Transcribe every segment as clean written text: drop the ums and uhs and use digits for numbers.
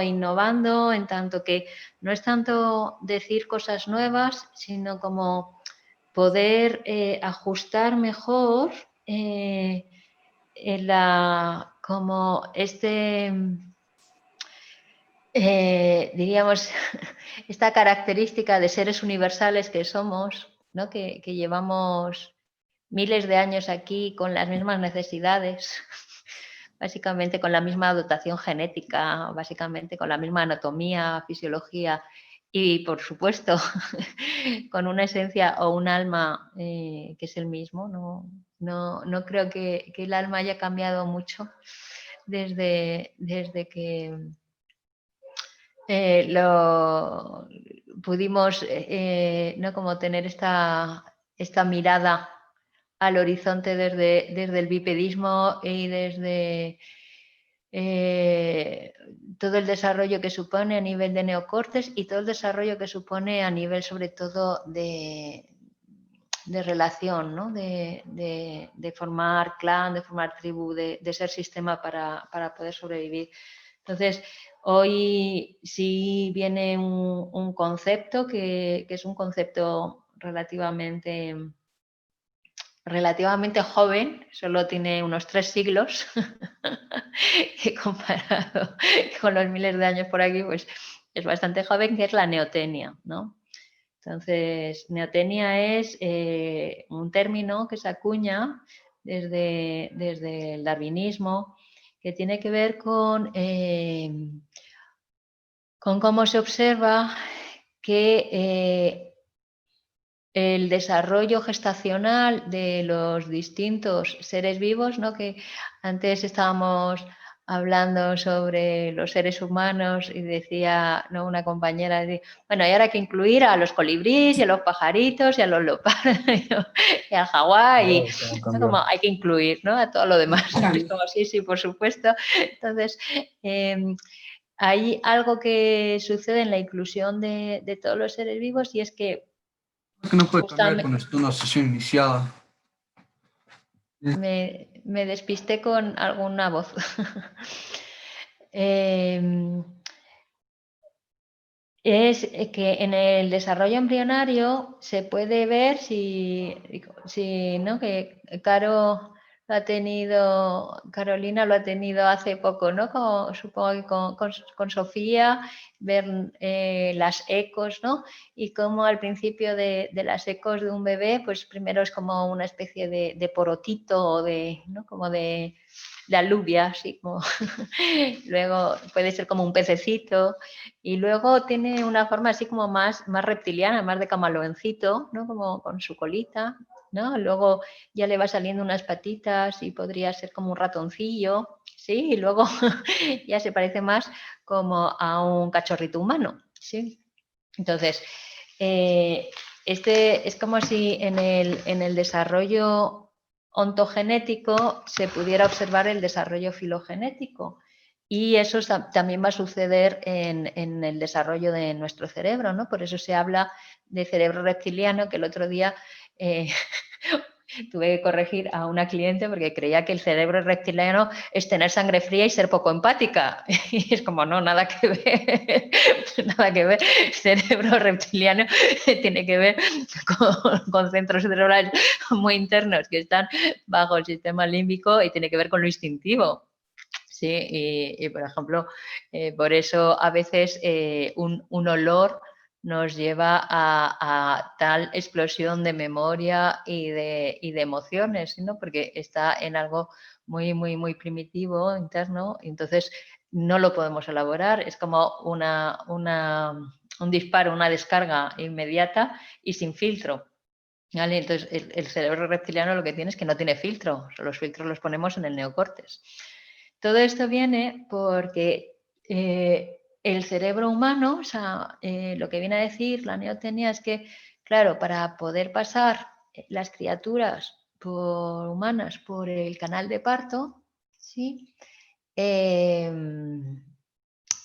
innovando, en tanto que no es tanto decir cosas nuevas, sino como poder ajustar mejor como diríamos, esta característica de seres universales que somos, ¿no? que llevamos miles de años aquí con las mismas necesidades, básicamente con la misma dotación genética, básicamente con la misma anatomía, fisiología y, por supuesto, con una esencia o un alma que es el mismo. No creo que el alma haya cambiado mucho desde que lo pudimos ¿no? como tener esta mirada al horizonte desde el bipedismo y desde todo el desarrollo que supone a nivel de neocortes y todo el desarrollo que supone a nivel sobre todo de relación, ¿no? de formar clan, de formar tribu, de ser sistema para poder sobrevivir. Entonces, hoy sí viene un concepto que es un concepto relativamente joven, solo tiene unos 3 siglos, que comparado con los miles de años por aquí, pues es bastante joven, que es la neotenia, ¿no? Entonces, neotenia es un término que se acuña desde el darwinismo, que tiene que ver con cómo se observa que el desarrollo gestacional de los distintos seres vivos, ¿no? Que antes estábamos hablando sobre los seres humanos y decía, ¿no? una compañera, bueno, y ahora hay que incluir a los colibríes y a los pajaritos y a los leopardos y al jaguar, y ¿no? como hay que incluir, ¿no? a todo lo demás. Es como, sí, por supuesto. Entonces, hay algo que sucede en la inclusión de todos los seres vivos, y es que no puede cambiar con una sesión iniciada. Me despisté con alguna voz. Es que en el desarrollo embrionario se puede ver si ¿no? que Carolina lo ha tenido hace poco, ¿no? Supongo que con Sofía, ver las ecos, ¿no? Y como al principio de las ecos de un bebé, pues primero es como una especie de porotito o ¿no? como de alubia, así como luego puede ser como un pececito, y luego tiene una forma así como más reptiliana, más de camaleoncito, ¿no? Como con su colita, ¿no? Luego ya le va saliendo unas patitas y podría ser como un ratoncillo, ¿sí? Y luego ya se parece más como a un cachorrito humano, ¿sí? Entonces, es como si en el desarrollo ontogenético se pudiera observar el desarrollo filogenético, y eso también va a suceder en el desarrollo de nuestro cerebro, ¿no? Por eso se habla de cerebro reptiliano, que el otro día tuve que corregir a una cliente porque creía que el cerebro reptiliano es tener sangre fría y ser poco empática. Y es como, no, nada que ver. Nada que ver. El cerebro reptiliano tiene que ver con centros cerebrales muy internos que están bajo el sistema límbico y tiene que ver con lo instintivo. Sí, y por ejemplo, por eso a veces un olor nos lleva a tal explosión de memoria y de emociones, ¿no? Porque está en algo muy, muy, muy primitivo, interno, y entonces no lo podemos elaborar. Es como un disparo, una descarga inmediata y sin filtro. ¿Vale? Entonces, el cerebro reptiliano lo que tiene es que no tiene filtro. Los filtros los ponemos en el neocórtex. Todo esto viene porque el cerebro humano, o sea, lo que viene a decir la neotenia es que, claro, para poder pasar las criaturas humanas por el canal de parto, ¿sí?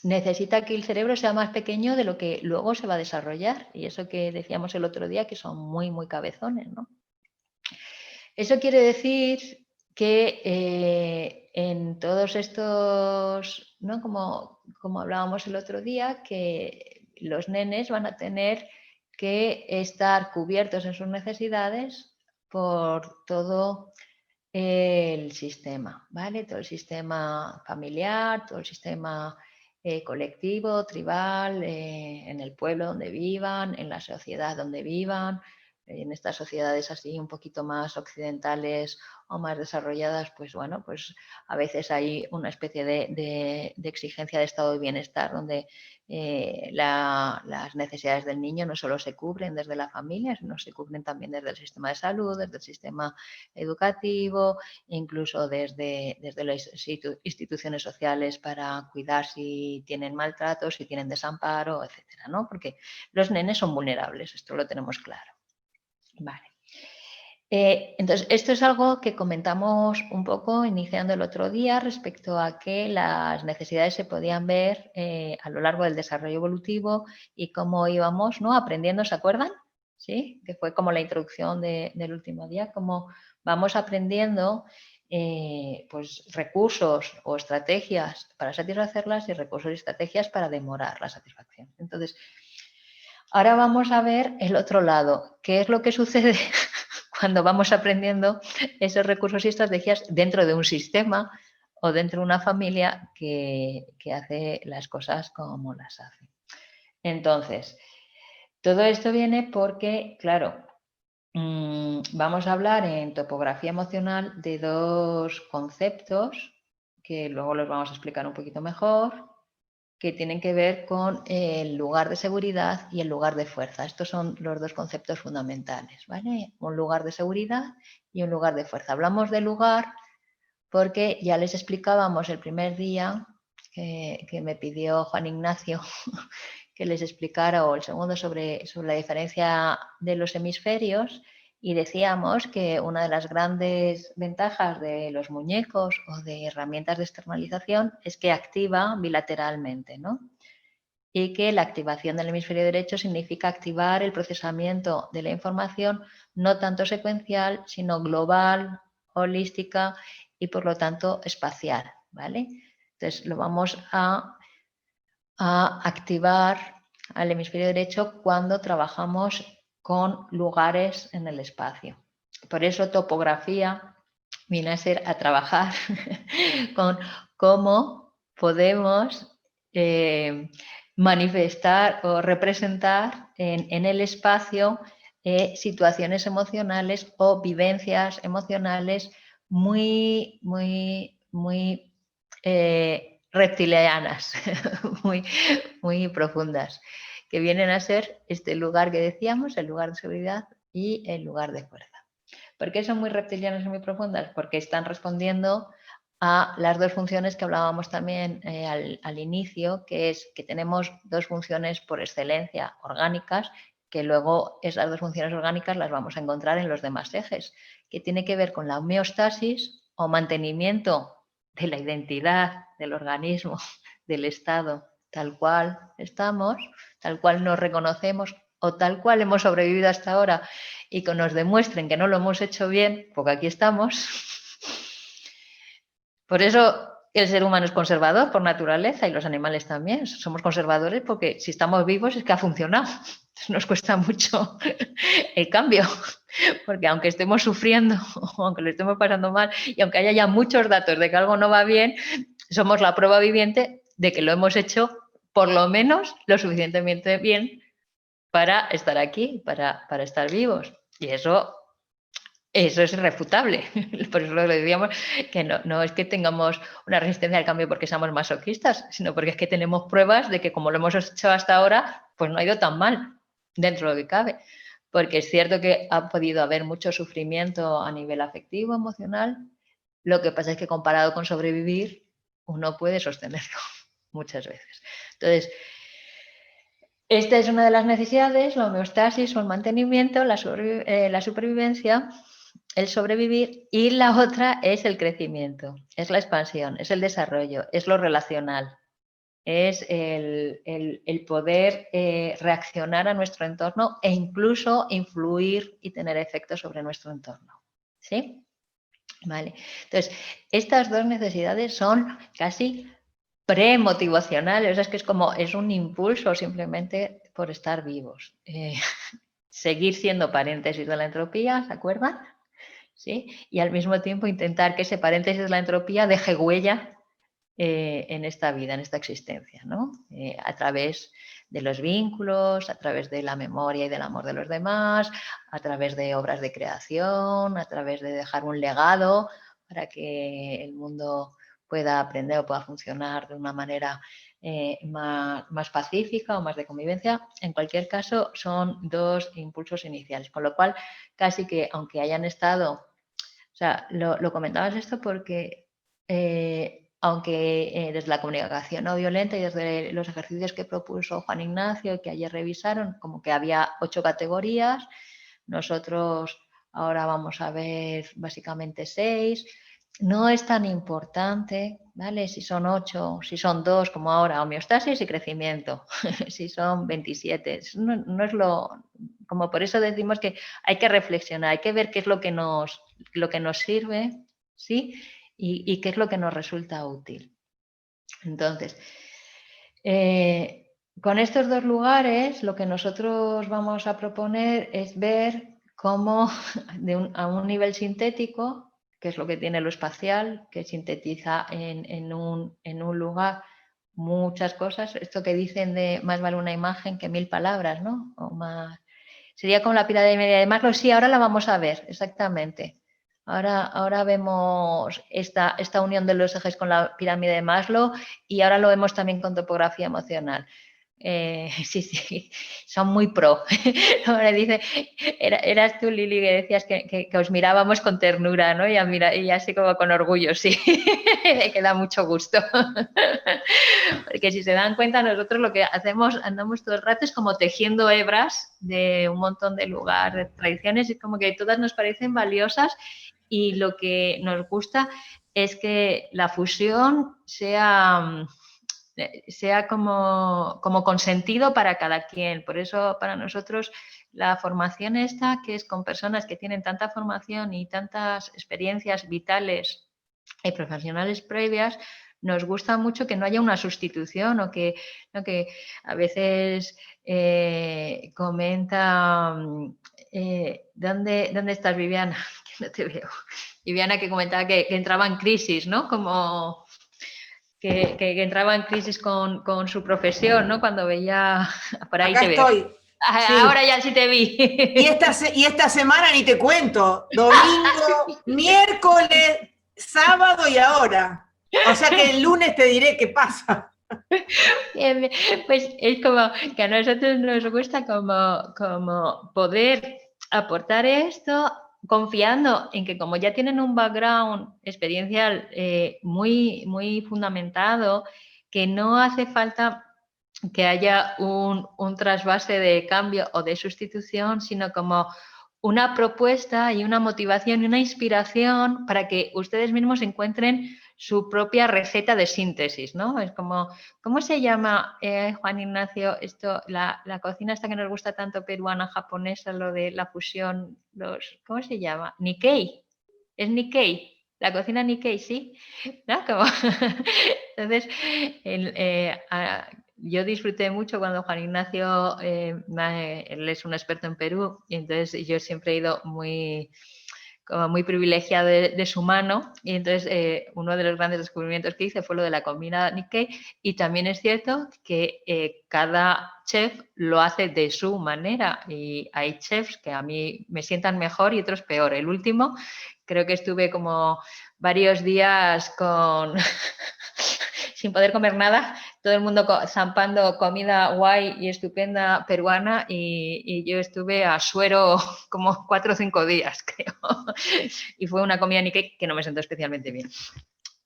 Necesita que el cerebro sea más pequeño de lo que luego se va a desarrollar. Y eso que decíamos el otro día, que son muy, muy cabezones, ¿no? Eso quiere decir que todos estos, ¿no? Como hablábamos el otro día, que los nenes van a tener que estar cubiertos en sus necesidades por todo el sistema, ¿vale? Todo el sistema familiar, todo el sistema colectivo, tribal, en el pueblo donde vivan, en la sociedad donde vivan, en estas sociedades así un poquito más occidentales o más desarrolladas, pues bueno, pues a veces hay una especie de exigencia de estado de bienestar donde las necesidades del niño no solo se cubren desde la familia, sino se cubren también desde el sistema de salud, desde el sistema educativo, incluso desde las instituciones sociales para cuidar si tienen maltrato, si tienen desamparo, etcétera, ¿no? Porque los nenes son vulnerables, esto lo tenemos claro. Vale. Entonces, esto es algo que comentamos un poco iniciando el otro día respecto a que las necesidades se podían ver a lo largo del desarrollo evolutivo y cómo íbamos, ¿no? Aprendiendo, ¿se acuerdan? ¿Sí? Que fue como la introducción del último día, cómo vamos aprendiendo pues, recursos o estrategias para satisfacerlas y recursos y estrategias para demorar la satisfacción. Entonces, ahora vamos a ver el otro lado. ¿Qué es lo que sucede cuando vamos aprendiendo esos recursos y estrategias dentro de un sistema o dentro de una familia que hace las cosas como las hace? Entonces, todo esto viene porque, claro, vamos a hablar en topografía emocional de dos conceptos que luego los vamos a explicar un poquito mejor, que tienen que ver con el lugar de seguridad y el lugar de fuerza. Estos son los dos conceptos fundamentales, ¿vale? Un lugar de seguridad y un lugar de fuerza. Hablamos de lugar porque ya les explicábamos el primer día que me pidió Juan Ignacio que les explicara, o el segundo, sobre la diferencia de los hemisferios, y decíamos que una de las grandes ventajas de los muñecos o de herramientas de externalización es que activa bilateralmente, ¿no? Y que la activación del hemisferio derecho significa activar el procesamiento de la información no tanto secuencial, sino global, holística y por lo tanto espacial, ¿vale? Entonces lo vamos a activar al hemisferio derecho cuando trabajamos con lugares en el espacio. Por eso topografía viene a ser a trabajar con cómo podemos manifestar o representar en el espacio situaciones emocionales o vivencias emocionales muy reptilianas, muy profundas, que vienen a ser este lugar que decíamos, el lugar de seguridad y el lugar de fuerza. ¿Por qué son muy reptilianas y muy profundas? Porque están respondiendo a las dos funciones que hablábamos también al inicio, que es que tenemos dos funciones por excelencia orgánicas, que luego esas dos funciones orgánicas las vamos a encontrar en los demás ejes, que tiene que ver con la homeostasis o mantenimiento de la identidad del organismo, del estado, tal cual estamos, tal cual nos reconocemos o tal cual hemos sobrevivido hasta ahora y que nos demuestren que no lo hemos hecho bien, porque aquí estamos. Por eso el ser humano es conservador por naturaleza y los animales también. Somos conservadores porque si estamos vivos es que ha funcionado. Nos cuesta mucho el cambio, porque aunque estemos sufriendo o aunque lo estemos pasando mal y aunque haya ya muchos datos de que algo no va bien, somos la prueba viviente de que lo hemos hecho por lo menos lo suficientemente bien para estar aquí, para estar vivos. Y eso es irrefutable. Por eso lo decíamos, que no es que tengamos una resistencia al cambio porque seamos masoquistas, sino porque es que tenemos pruebas de que como lo hemos hecho hasta ahora, pues no ha ido tan mal dentro de lo que cabe. Porque es cierto que ha podido haber mucho sufrimiento a nivel afectivo, emocional. Lo que pasa es que comparado con sobrevivir, uno puede sostenerlo muchas veces. Entonces, esta es una de las necesidades, la homeostasis o el mantenimiento, la supervivencia, el sobrevivir, y la otra es el crecimiento, es la expansión, es el desarrollo, es lo relacional, es el poder reaccionar a nuestro entorno e incluso influir y tener efectos sobre nuestro entorno. ¿Sí? ¿vale? Entonces, estas dos necesidades son casi premotivacionales, o sea, es que es un impulso simplemente por estar vivos. Seguir siendo paréntesis de la entropía, ¿se acuerdan? ¿Sí? Y al mismo tiempo intentar que ese paréntesis de la entropía deje huella en esta vida, en esta existencia, ¿no? A través de los vínculos, a través de la memoria y del amor de los demás, a través de obras de creación, a través de dejar un legado para que el mundo pueda aprender o pueda funcionar de una manera más pacífica o más de convivencia. En cualquier caso, son dos impulsos iniciales, con lo cual casi que aunque hayan estado, o sea, lo comentabas esto porque aunque desde la comunicación no violenta y desde los ejercicios que propuso Juan Ignacio y que ayer revisaron, como que había 8 categorías, nosotros ahora vamos a ver básicamente 6. No es tan importante, ¿vale? Si son 8, si son 2, como ahora, homeostasis y crecimiento, si son 27. No es como por eso decimos que hay que reflexionar, hay que ver qué es lo que nos sirve, ¿sí? Y qué es lo que nos resulta útil. Entonces, con estos dos lugares, lo que nosotros vamos a proponer es ver cómo a un nivel sintético, que es lo que tiene lo espacial, que sintetiza en un lugar muchas cosas, esto que dicen de más vale una imagen que 1000 palabras, ¿no? O más. Sería como la pirámide media de Maslow. Sí, ahora la vamos a ver, exactamente. Ahora vemos esta unión de los ejes con la pirámide de Maslow y ahora lo vemos también con topografía emocional. Sí, son muy pro. Ahora dice, eras tú, Lili, que decías que os mirábamos con ternura, ¿no? Y así como con orgullo, sí, que da mucho gusto. Porque si se dan cuenta, nosotros lo que hacemos, andamos todo el rato, es como tejiendo hebras de un montón de lugares, de tradiciones, y como que todas nos parecen valiosas y lo que nos gusta es que la fusión sea como consentido para cada quien. Por eso, para nosotros, la formación esta, que es con personas que tienen tanta formación y tantas experiencias vitales y profesionales previas, nos gusta mucho que no haya una sustitución o que a veces comenta ¿dónde estás, Viviana? Que no te veo. Viviana, que comentaba que entraba en crisis, ¿no? Como que entraba en crisis con su profesión, ¿no? Cuando veía... Por ahí Acá te veo. estoy. Ahora Sí. ya sí te vi. Y esta semana ni te cuento. Domingo, miércoles, sábado y ahora. O sea que el lunes te diré qué pasa. Bien, pues es como que a nosotros nos gusta como poder aportar esto confiando en que como ya tienen un background experiencial muy fundamentado, que no hace falta que haya un trasvase de cambio o de sustitución, sino como una propuesta y una motivación y una inspiración para que ustedes mismos encuentren su propia receta de síntesis, ¿no? Es como, ¿cómo se llama, Juan Ignacio, esto, la cocina esta que nos gusta tanto, peruana, japonesa, lo de la fusión, ¿cómo se llama? Nikkei, es Nikkei, la cocina Nikkei, sí, ¿no? Como, entonces, yo disfruté mucho cuando Juan Ignacio, él es un experto en Perú, y entonces yo siempre he ido como muy privilegiada de su mano, y entonces uno de los grandes descubrimientos que hice fue lo de la comida Nikkei, y también es cierto que cada chef lo hace de su manera, y hay chefs que a mí me sientan mejor y otros peor. El último, creo que estuve como varios días sin poder comer nada, todo el mundo zampando comida guay y estupenda peruana, y yo estuve a suero como 4 o 5 días, creo. Y fue una comida Nikkei que no me sentó especialmente bien.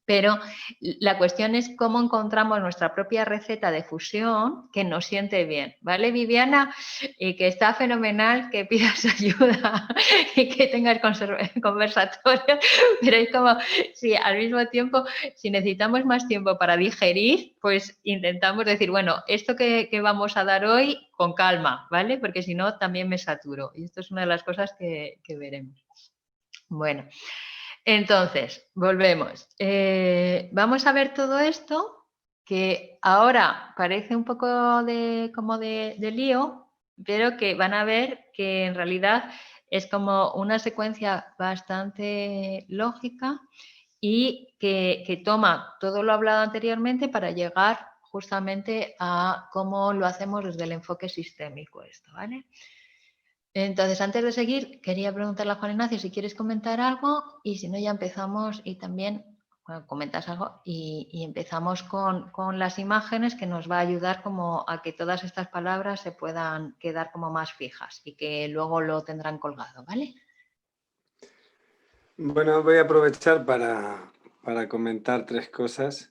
Pero la cuestión es cómo encontramos nuestra propia receta de fusión que nos siente bien, ¿vale, Viviana? Y que está fenomenal que pidas ayuda y que tengas conversatorios, pero es como si al mismo tiempo, si necesitamos más tiempo para digerir, pues intentamos decir, bueno, esto que vamos a dar hoy, con calma, ¿vale? Porque si no, también me saturo. Y esto es una de las cosas que veremos. Bueno. Entonces, volvemos. Vamos a ver todo esto, que ahora parece un poco como de lío, pero que van a ver que en realidad es como una secuencia bastante lógica y que toma todo lo hablado anteriormente para llegar justamente a cómo lo hacemos desde el enfoque sistémico esto, ¿vale? Entonces, antes de seguir, quería preguntarle a Juan Ignacio si quieres comentar algo y si no ya empezamos y también comentas algo y empezamos con las imágenes que nos va a ayudar como a que todas estas palabras se puedan quedar como más fijas y que luego lo tendrán colgado, ¿vale? Bueno, voy a aprovechar para comentar 3 cosas.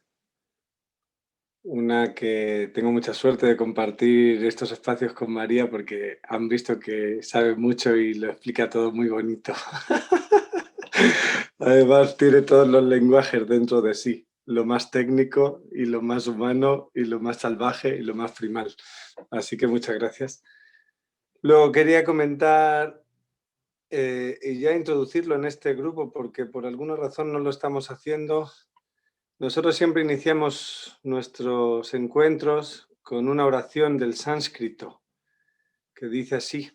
Una, que tengo mucha suerte de compartir estos espacios con María porque han visto que sabe mucho y lo explica todo muy bonito. Además tiene todos los lenguajes dentro de sí, lo más técnico y lo más humano y lo más salvaje y lo más primal. Así que muchas gracias. Luego quería comentar y ya introducirlo en este grupo porque por alguna razón no lo estamos haciendo. Nosotros siempre iniciamos nuestros encuentros con una oración del sánscrito que dice así: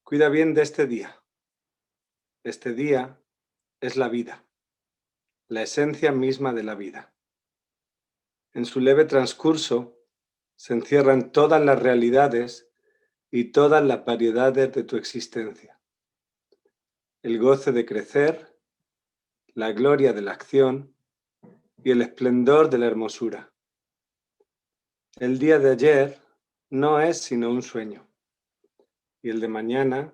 cuida bien de este día. Este día es la vida, la esencia misma de la vida. En su leve transcurso se encierran todas las realidades y todas las variedades de tu existencia. El goce de crecer, la gloria de la acción y el esplendor de la hermosura. El día de ayer no es sino un sueño y el de mañana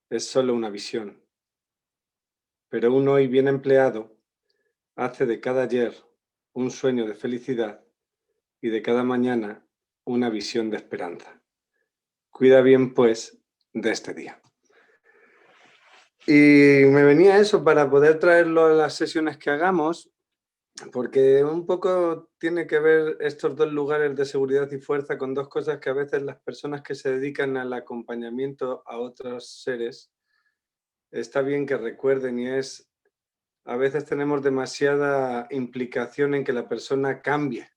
es solo una visión. Pero un hoy bien empleado hace de cada ayer un sueño de felicidad y de cada mañana una visión de esperanza. Cuida bien, pues, de este día. Y me venía eso para poder traerlo a las sesiones que hagamos, porque un poco tiene que ver estos 2 lugares de seguridad y fuerza con 2 cosas que a veces las personas que se dedican al acompañamiento a otros seres, está bien que recuerden, y es: a veces tenemos demasiada implicación en que la persona cambie,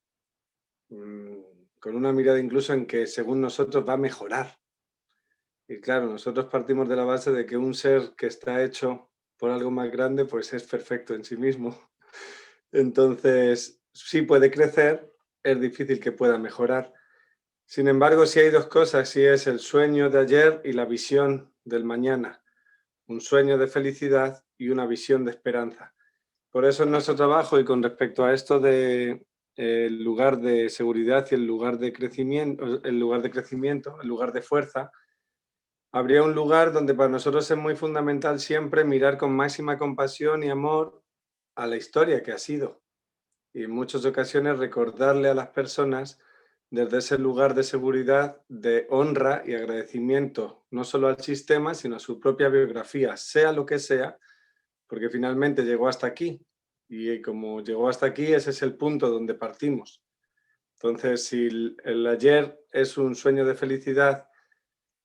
con una mirada incluso en que según nosotros va a mejorar. Y claro, nosotros partimos de la base de que un ser que está hecho por algo más grande, pues es perfecto en sí mismo. Entonces, sí puede crecer, es difícil que pueda mejorar. Sin embargo, sí hay 2 cosas, sí es el sueño de ayer y la visión del mañana. Un sueño de felicidad y una visión de esperanza. Por eso en nuestro trabajo y con respecto a esto de el lugar de seguridad y el lugar de crecimiento, el lugar de fuerza, habría un lugar donde para nosotros es muy fundamental siempre mirar con máxima compasión y amor a la historia que ha sido. Y en muchas ocasiones recordarle a las personas desde ese lugar de seguridad, de honra y agradecimiento, no solo al sistema, sino a su propia biografía, sea lo que sea, porque finalmente llegó hasta aquí. Y como llegó hasta aquí, ese es el punto donde partimos. Entonces, si el ayer es un sueño de felicidad,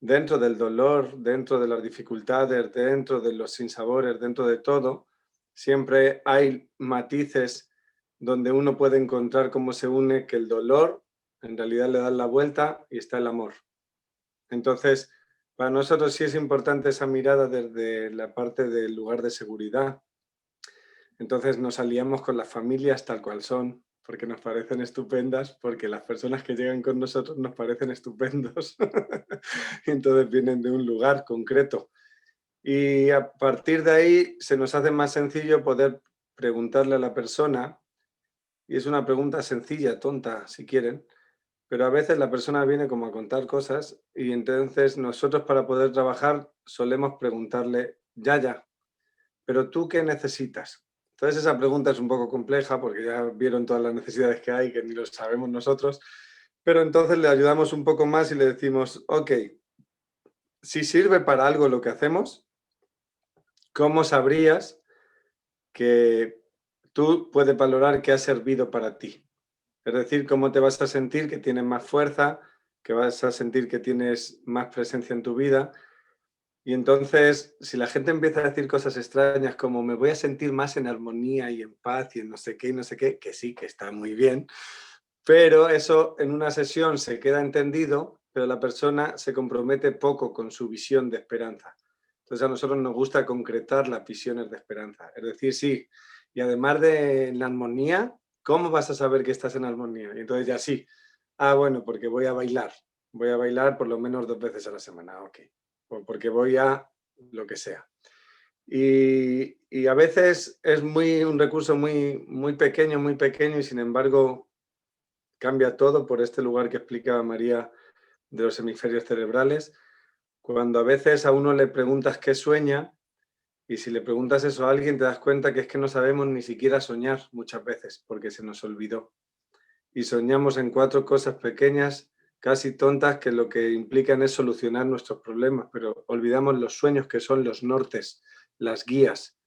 dentro del dolor, dentro de las dificultades, dentro de los sinsabores, dentro de todo, siempre hay matices donde uno puede encontrar cómo se une que el dolor en realidad le da la vuelta y está el amor. Entonces, para nosotros sí es importante esa mirada desde la parte del lugar de seguridad. Entonces nos aliamos con las familias tal cual son, porque nos parecen estupendas, porque las personas que llegan con nosotros nos parecen estupendos. Entonces vienen de un lugar concreto. Y a partir de ahí se nos hace más sencillo poder preguntarle a la persona, y es una pregunta sencilla, tonta, si quieren, pero a veces la persona viene como a contar cosas y entonces nosotros para poder trabajar solemos preguntarle: ya, pero ¿tú qué necesitas? Entonces esa pregunta es un poco compleja porque ya vieron todas las necesidades que hay, que ni lo sabemos nosotros, pero entonces le ayudamos un poco más y le decimos: ok, si sirve para algo lo que hacemos, ¿cómo sabrías que tú puedes valorar que ha servido para ti? Es decir, ¿cómo te vas a sentir que tienes más fuerza, que vas a sentir que tienes más presencia en tu vida? Y entonces, si la gente empieza a decir cosas extrañas como me voy a sentir más en armonía y en paz y en no sé qué y no sé qué, que sí, que está muy bien, pero eso en una sesión se queda entendido, pero la persona se compromete poco con su visión de esperanza. Entonces a nosotros nos gusta concretar las visiones de esperanza. Es decir, sí, y además de la armonía, ¿cómo vas a saber que estás en armonía? Y entonces ya sí, bueno, porque voy a bailar por lo menos 2 veces a la semana, ok, o porque voy a lo que sea. Y a veces es un recurso muy pequeño y sin embargo cambia todo por este lugar que explicaba María de los hemisferios cerebrales. Cuando a veces a uno le preguntas qué sueña, y si le preguntas eso a alguien te das cuenta que es que no sabemos ni siquiera soñar muchas veces porque se nos olvidó. Y soñamos en 4 cosas pequeñas, casi tontas, que lo que implican es solucionar nuestros problemas, pero olvidamos los sueños que son los nortes, las guías,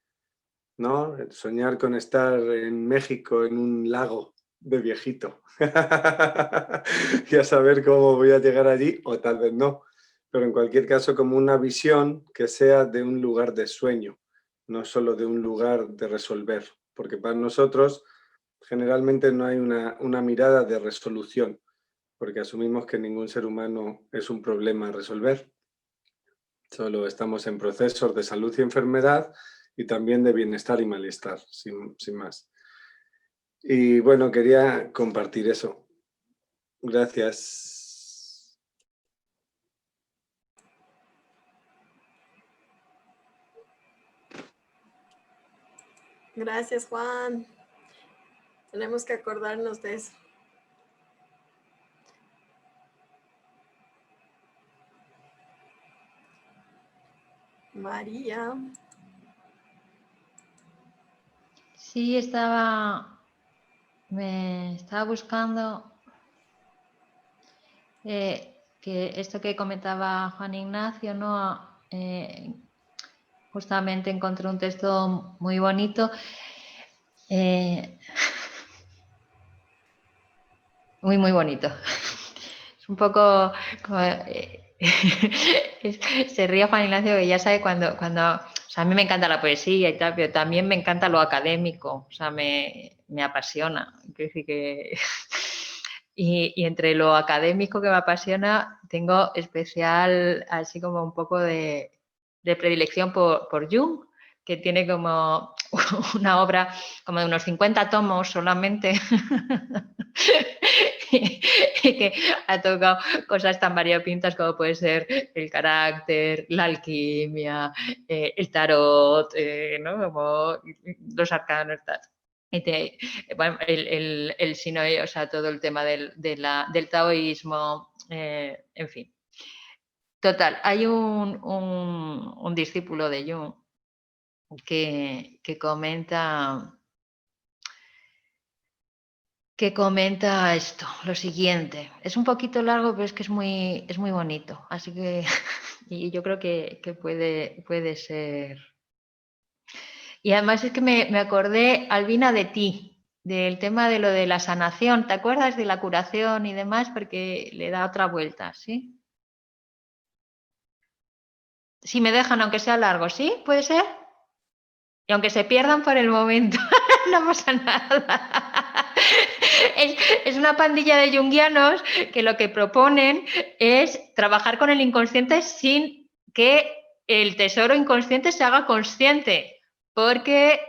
¿no? Soñar con estar en México en un lago de viejito y a saber cómo voy a llegar allí, o tal vez no, pero en cualquier caso como una visión que sea de un lugar de sueño, no solo de un lugar de resolver, porque para nosotros generalmente no hay una mirada de resolución, porque asumimos que ningún ser humano es un problema a resolver, solo estamos en procesos de salud y enfermedad y también de bienestar y malestar, sin más. Y bueno, quería compartir eso. Gracias. Gracias, Juan. Tenemos que acordarnos de eso. María. Sí, me estaba buscando que esto que comentaba Juan Ignacio, ¿no? Justamente encontré un texto muy bonito, muy bonito. Es un poco como, se ríe Juan Ignacio que ya sabe cuando, o sea, a mí me encanta la poesía y tal, pero también me encanta lo académico, o sea, me apasiona. Quiero decir que y entre lo académico que me apasiona, tengo especial, así como un poco de predilección por Jung, que tiene como una obra como de unos 50 tomos solamente y que ha tocado cosas tan variopintas como puede ser el carácter, la alquimia, el tarot, ¿no? Como los arcanos, tal. Bueno, el Shinoi, o sea, todo el tema del taoísmo, en fin. Total, hay un discípulo de Jung que comenta esto, lo siguiente. Es un poquito largo, pero es que es muy bonito. Así que y yo creo que puede ser. Y además es que me acordé, Albina, de ti, del tema de lo de la sanación. ¿Te acuerdas de la curación y demás? Porque le da otra vuelta, ¿sí? Si me dejan, aunque sea largo, ¿sí? ¿Puede ser? Y aunque se pierdan por el momento, no pasa nada. Es una pandilla de junguianos que lo que proponen es trabajar con el inconsciente sin que el tesoro inconsciente se haga consciente, porque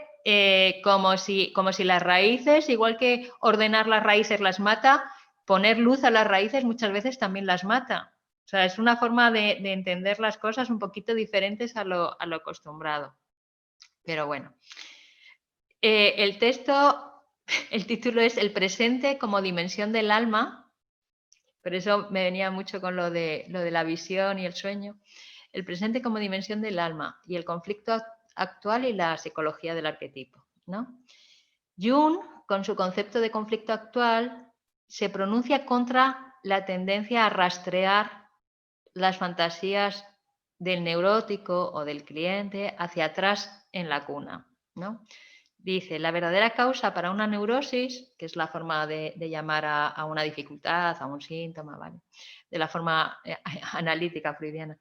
como si las raíces, igual que ordenar las raíces las mata, poner luz a las raíces muchas veces también las mata. O sea, es una forma de entender las cosas un poquito diferentes a lo acostumbrado. Pero bueno, el texto, el título es El presente como dimensión del alma, por eso me venía mucho con lo de la visión y el sueño. El presente como dimensión del alma y el conflicto actual y la psicología del arquetipo, ¿no? Jung, con su concepto de conflicto actual, se pronuncia contra la tendencia a rastrear las fantasías del neurótico o del cliente hacia atrás en la cuna, ¿no? Dice, la verdadera causa para una neurosis, que es la forma de llamar a una dificultad, a un síntoma, ¿vale? De la forma analítica freudiana,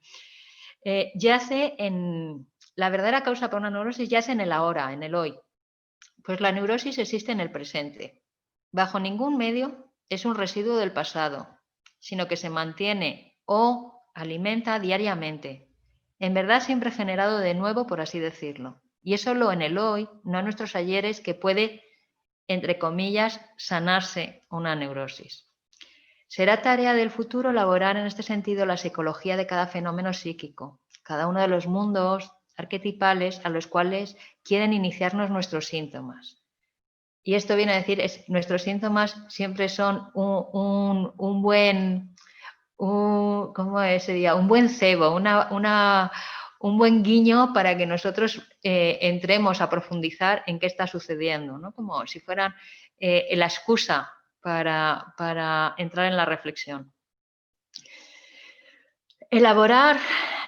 yace en... La verdadera causa para una neurosis yace en el ahora, en el hoy. Pues la neurosis existe en el presente. Bajo ningún medio es un residuo del pasado, sino que se mantiene o alimenta diariamente. En verdad siempre generado de nuevo, por así decirlo. Y es solo en el hoy, no en nuestros ayeres, que puede, entre comillas, sanarse una neurosis. Será tarea del futuro elaborar en este sentido la psicología de cada fenómeno psíquico, cada uno de los mundos arquetipales a los cuales quieren iniciarnos nuestros síntomas. Y esto viene a decir, nuestros síntomas siempre son un buen, ¿cómo sería? Un buen cebo, un buen guiño para que nosotros entremos a profundizar en qué está sucediendo, ¿no? Como si fueran la excusa para entrar en la reflexión. Elaborar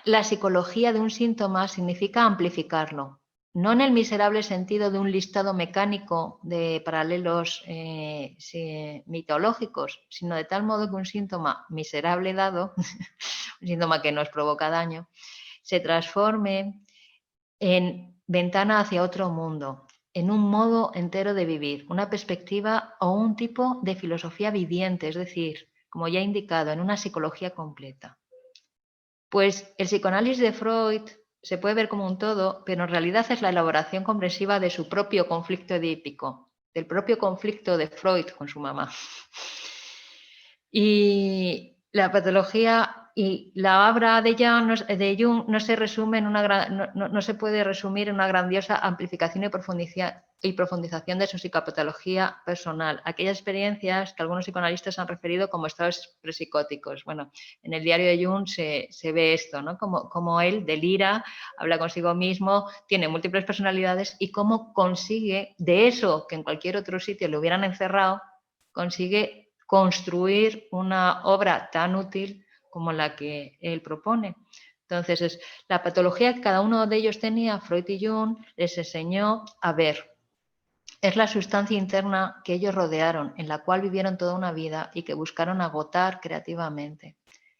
la psicología de un síntoma significa amplificarlo, no en el miserable sentido de un listado mecánico de paralelos mitológicos, sino de tal modo que un síntoma miserable dado, un síntoma que nos provoca daño, se transforme en ventana hacia otro mundo, en un modo entero de vivir, una perspectiva o un tipo de filosofía viviente, es decir, como ya he indicado, en una psicología completa. Pues el psicoanálisis de Freud se puede ver como un todo, pero en realidad es la elaboración comprensiva de su propio conflicto edípico, del propio conflicto de Freud con su mamá. Y la patología y la obra de Jung no se resume en no se puede resumir en una grandiosa amplificación y profundización de su psicopatología personal, aquellas experiencias que algunos psicoanalistas han referido como estados prepsicóticos. Bueno, en el diario de Jung se ve esto, ¿no? Como él delira, habla consigo mismo, tiene múltiples personalidades y cómo consigue, de eso que en cualquier otro sitio le hubieran encerrado, consigue construir una obra tan útil como la que él propone. Entonces, es la patología que cada uno de ellos tenía, Freud y Jung, les enseñó a ver. Es la sustancia interna que ellos rodearon, en la cual vivieron toda una vida y que buscaron agotar creativamente.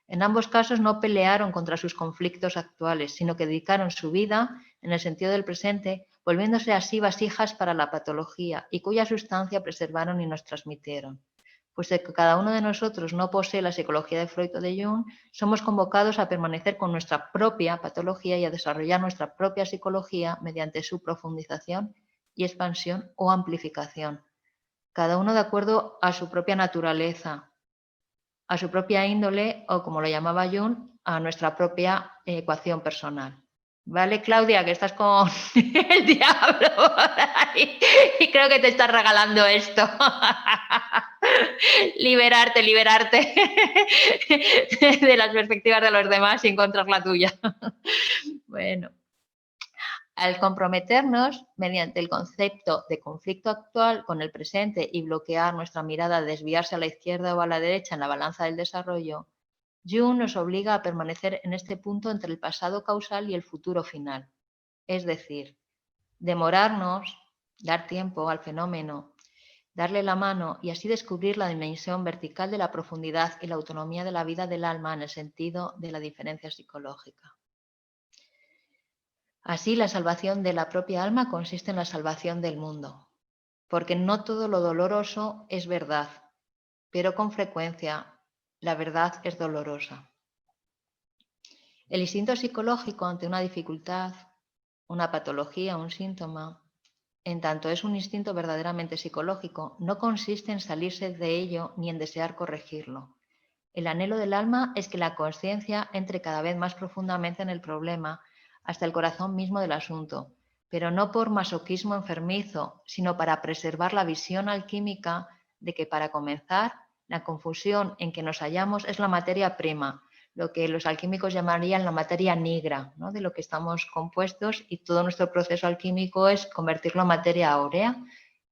En ambos casos no pelearon contra sus conflictos actuales, sino que dedicaron su vida, en el sentido del presente, volviéndose así vasijas para la patología y cuya sustancia preservaron y nos transmitieron. Pues de que cada uno de nosotros no posee la psicología de Freud o de Jung, somos convocados a permanecer con nuestra propia patología y a desarrollar nuestra propia psicología mediante su profundización y expansión o amplificación. Cada uno de acuerdo a su propia naturaleza, a su propia índole o, como lo llamaba Jung, a nuestra propia ecuación personal. ¿Vale, Claudia? Que estás con el diablo y creo que te estás regalando esto. Liberarte de las perspectivas de los demás y encontrar la tuya. Bueno, al comprometernos mediante el concepto de conflicto actual con el presente y bloquear nuestra mirada a desviarse a la izquierda o a la derecha en la balanza del desarrollo, Jung nos obliga a permanecer en este punto entre el pasado causal y el futuro final. Es decir, demorarnos, dar tiempo al fenómeno, darle la mano y así descubrir la dimensión vertical de la profundidad y la autonomía de la vida del alma en el sentido de la diferencia psicológica. Así, la salvación de la propia alma consiste en la salvación del mundo, porque no todo lo doloroso es verdad, pero con frecuencia la verdad es dolorosa. El instinto psicológico ante una dificultad, una patología, un síntoma, en tanto es un instinto verdaderamente psicológico, no consiste en salirse de ello ni en desear corregirlo. El anhelo del alma es que la conciencia entre cada vez más profundamente en el problema, hasta el corazón mismo del asunto, pero no por masoquismo enfermizo, sino para preservar la visión alquímica de que, para comenzar, la confusión en que nos hallamos es la materia prima, lo que los alquímicos llamarían la materia negra, ¿no? De lo que estamos compuestos, y todo nuestro proceso alquímico es convertirlo en materia áurea,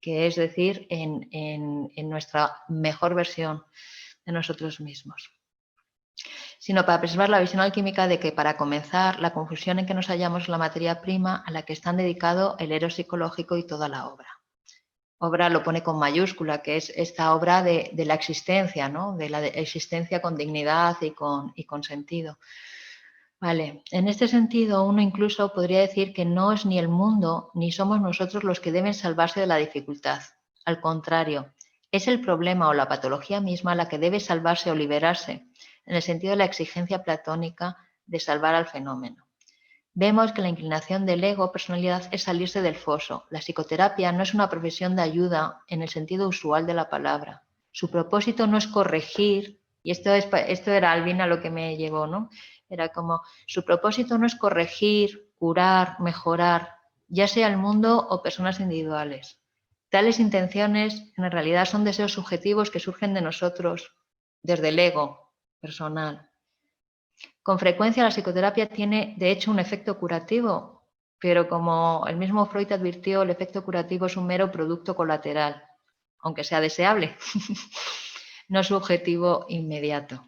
que es decir, en nuestra mejor versión de nosotros mismos. Sino para preservar la visión alquímica de que, para comenzar, la confusión en que nos hallamos es la materia prima a la que están dedicados el héroe psicológico y toda la obra. Obra lo pone con mayúscula, que es esta obra de la existencia, ¿no? De la existencia con dignidad y con sentido. Vale, en este sentido uno incluso podría decir que no es ni el mundo ni somos nosotros los que deben salvarse de la dificultad. Al contrario, es el problema o la patología misma la que debe salvarse o liberarse, en el sentido de la exigencia platónica de salvar al fenómeno. Vemos que la inclinación del ego, personalidad, es salirse del foso. La psicoterapia no es una profesión de ayuda en el sentido usual de la palabra. Su propósito no es corregir, y esto era Alvin a lo que me llevó, ¿no? Era como, su propósito no es corregir, curar, mejorar, ya sea el mundo o personas individuales. Tales intenciones en realidad son deseos subjetivos que surgen de nosotros, desde el ego personal. Con frecuencia la psicoterapia tiene, de hecho, un efecto curativo, pero como el mismo Freud advirtió, el efecto curativo es un mero producto colateral, aunque sea deseable, no su objetivo inmediato.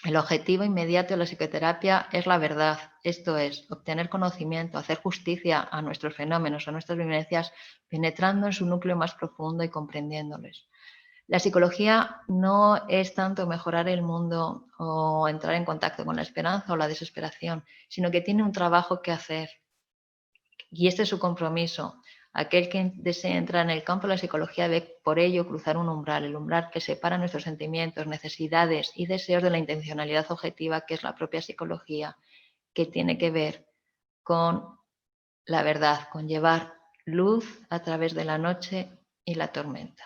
El objetivo inmediato de la psicoterapia es la verdad, esto es, obtener conocimiento, hacer justicia a nuestros fenómenos, a nuestras vivencias, penetrando en su núcleo más profundo y comprendiéndoles. La psicología no es tanto mejorar el mundo o entrar en contacto con la esperanza o la desesperación, sino que tiene un trabajo que hacer. Y este es su compromiso. Aquel que desee entrar en el campo de la psicología debe por ello cruzar un umbral, el umbral que separa nuestros sentimientos, necesidades y deseos de la intencionalidad objetiva, que es la propia psicología, que tiene que ver con la verdad, con llevar luz a través de la noche y la tormenta.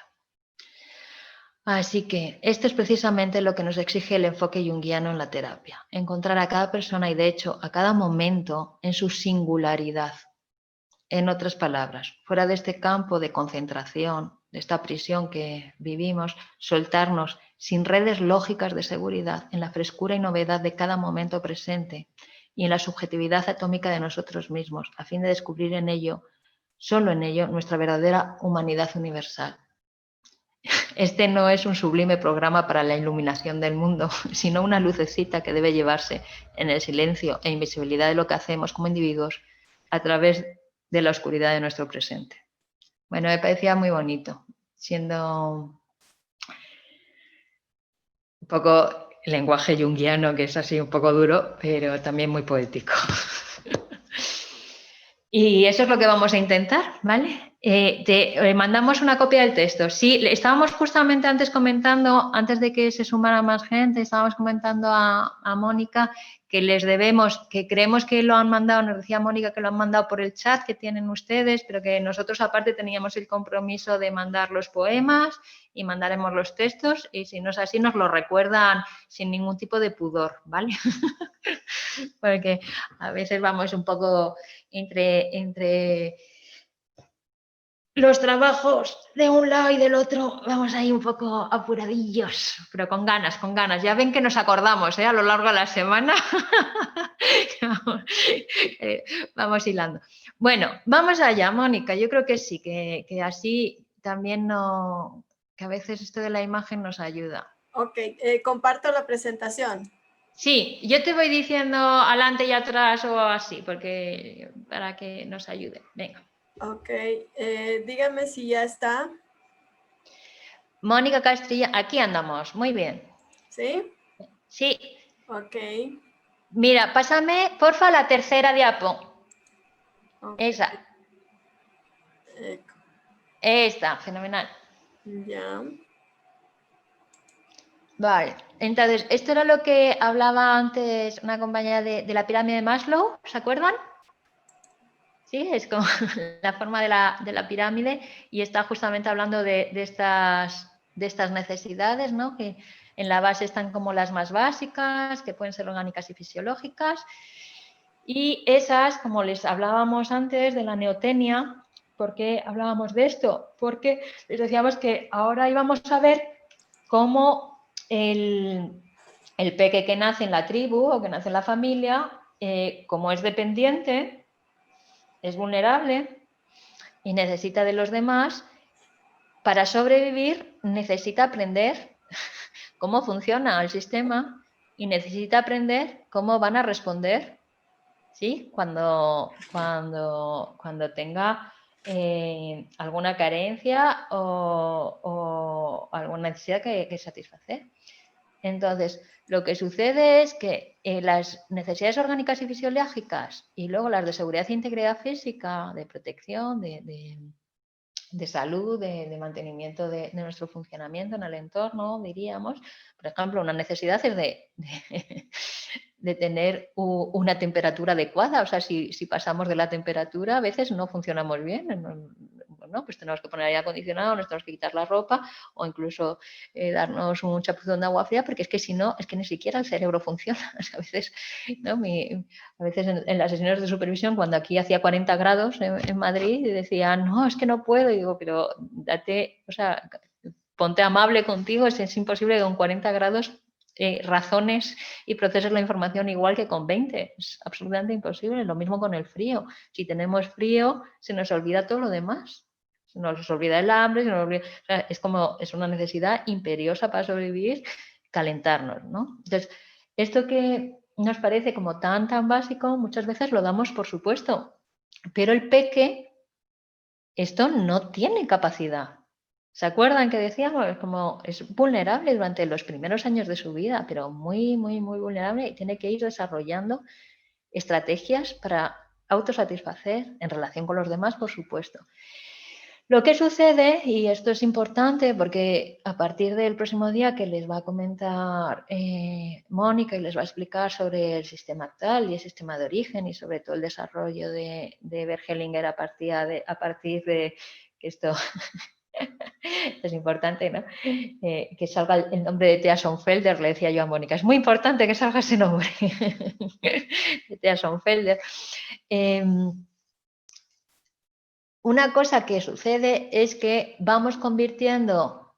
Así que esto es precisamente lo que nos exige el enfoque junguiano en la terapia, encontrar a cada persona y de hecho a cada momento en su singularidad. En otras palabras, fuera de este campo de concentración, de esta prisión que vivimos, soltarnos sin redes lógicas de seguridad en la frescura y novedad de cada momento presente y en la subjetividad atómica de nosotros mismos, a fin de descubrir en ello, solo en ello, nuestra verdadera humanidad universal. Este no es un sublime programa para la iluminación del mundo, sino una lucecita que debe llevarse en el silencio e invisibilidad de lo que hacemos como individuos a través de la oscuridad de nuestro presente. Bueno, me parecía muy bonito, siendo un poco el lenguaje junguiano, que es así un poco duro, pero también muy poético. Y eso es lo que vamos a intentar, ¿vale? Te mandamos una copia del texto. Sí, estábamos justamente antes comentando, antes de que se sumara más gente, estábamos comentando a Mónica que les debemos, que creemos que lo han mandado, nos decía Mónica que lo han mandado por el chat que tienen ustedes, pero que nosotros aparte teníamos el compromiso de mandar los poemas y mandaremos los textos y si no es así nos lo recuerdan sin ningún tipo de pudor, ¿vale? Porque a veces vamos un poco entre los trabajos de un lado y del otro, vamos ahí un poco apuradillos, pero con ganas, con ganas. Ya ven que nos acordamos a lo largo de la semana. Vamos hilando. Bueno, vamos allá, Mónica. Yo creo que sí, que así también que a veces esto de la imagen nos ayuda. Ok, comparto la presentación. Sí, yo te voy diciendo adelante y atrás o así, porque para que nos ayude. Venga. Ok, dígame si ya está. Mónica Castrilla, aquí andamos, muy bien. ¿Sí? Sí. Ok. Mira, pásame, porfa, la tercera diapo. Okay. Esa. Esta, fenomenal. Ya. Vale, entonces, esto era lo que hablaba antes una compañera de la pirámide de Maslow, ¿se acuerdan? Sí, es como la forma de la pirámide y está justamente hablando de estas necesidades, ¿no? Que en la base están como las más básicas, que pueden ser orgánicas y fisiológicas. Y esas, como les hablábamos antes de la neotenia, ¿por qué hablábamos de esto? Porque les decíamos que ahora íbamos a ver cómo el peque que nace en la tribu o que nace en la familia, como es dependiente, es vulnerable y necesita de los demás, para sobrevivir necesita aprender cómo funciona el sistema y necesita aprender cómo van a responder, ¿sí? Cuando tenga alguna carencia o alguna necesidad que satisfacer. Entonces, lo que sucede es que las necesidades orgánicas y fisiológicas y luego las de seguridad e integridad física, de protección, de salud, de mantenimiento de nuestro funcionamiento en el entorno, diríamos. Por ejemplo, una necesidad es de tener una temperatura adecuada. O sea, si pasamos de la temperatura, a veces no funcionamos bien. Bueno, pues tenemos que poner aire acondicionado, nos tenemos que quitar la ropa o incluso darnos un chapuzón de agua fría, porque es que si no, es que ni siquiera el cerebro funciona. O sea, a veces, ¿no? A veces en las sesiones de supervisión, cuando aquí hacía 40 grados en Madrid, decían, no, es que no puedo. Y digo, pero date, o sea, ponte amable contigo, es imposible que con 40 grados razones y proceses la información igual que con 20. Es absolutamente imposible. Lo mismo con el frío. Si tenemos frío, se nos olvida todo lo demás. Se nos olvida el hambre, se nos olvida, o sea, es una necesidad imperiosa para sobrevivir, calentarnos, ¿no? Entonces, esto que nos parece como tan básico, muchas veces lo damos por supuesto, pero el peque, esto no tiene capacidad. ¿Se acuerdan que decíamos? Como es vulnerable durante los primeros años de su vida, pero muy, muy, muy vulnerable, y tiene que ir desarrollando estrategias para autosatisfacer en relación con los demás, por supuesto. Lo que sucede, y esto es importante porque a partir del próximo día que les va a comentar Mónica y les va a explicar sobre el sistema actual y el sistema de origen y sobre todo el desarrollo de Bert Hellinger a partir de que esto es importante, ¿no? Que salga el nombre de Thea Sonfelder, le decía yo a Mónica, es muy importante que salga ese nombre de Thea Sonfelder. Una cosa que sucede es que vamos convirtiendo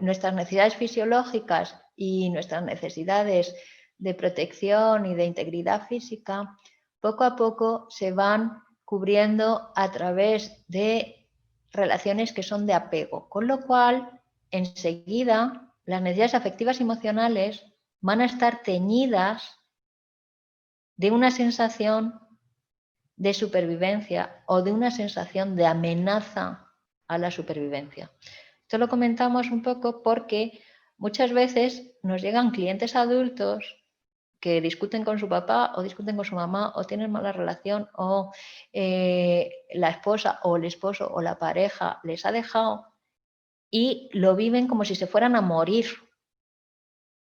nuestras necesidades fisiológicas y nuestras necesidades de protección y de integridad física, poco a poco se van cubriendo a través de relaciones que son de apego, con lo cual enseguida las necesidades afectivas y emocionales van a estar teñidas de una sensación de supervivencia o de una sensación de amenaza a la supervivencia. Esto lo comentamos un poco porque muchas veces nos llegan clientes adultos que discuten con su papá o discuten con su mamá o tienen mala relación o la esposa o el esposo o la pareja les ha dejado y lo viven como si se fueran a morir.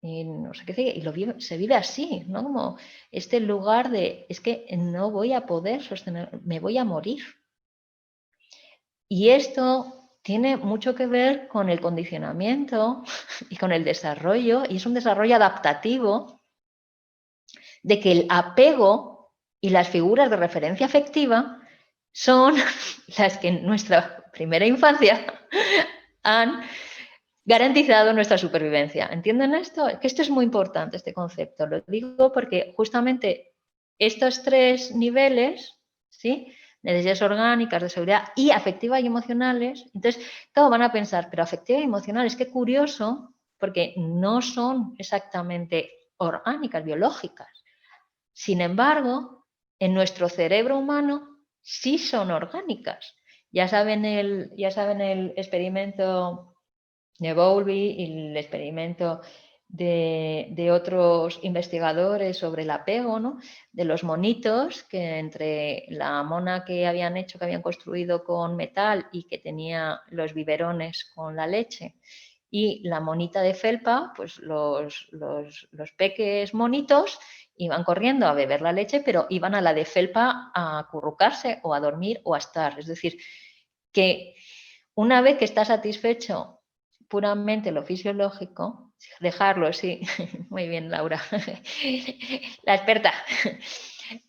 Y no sé qué decir, y se vive así, ¿no? Como este lugar de, es que no voy a poder sostener, me voy a morir. Y esto tiene mucho que ver con el condicionamiento y con el desarrollo, y es un desarrollo adaptativo de que el apego y las figuras de referencia afectiva son las que en nuestra primera infancia han garantizado nuestra supervivencia. ¿Entienden esto? Que esto es muy importante, este concepto. Lo digo porque justamente estos tres niveles, ¿sí?, necesidades orgánicas, de seguridad y afectivas y emocionales, entonces, todos van a pensar, pero afectivas y emocionales, qué curioso, porque no son exactamente orgánicas, biológicas. Sin embargo, en nuestro cerebro humano sí son orgánicas. Ya saben el experimento de Bowlby y el experimento de otros investigadores sobre el apego, ¿no?, de los monitos, que entre la mona que habían hecho, que habían construido con metal y que tenía los biberones con la leche, y la monita de felpa, pues los peques monitos iban corriendo a beber la leche, pero iban a la de felpa a acurrucarse o a dormir o a estar. Es decir, que una vez que está satisfecho puramente lo fisiológico, dejarlo, sí, muy bien, Laura, la experta.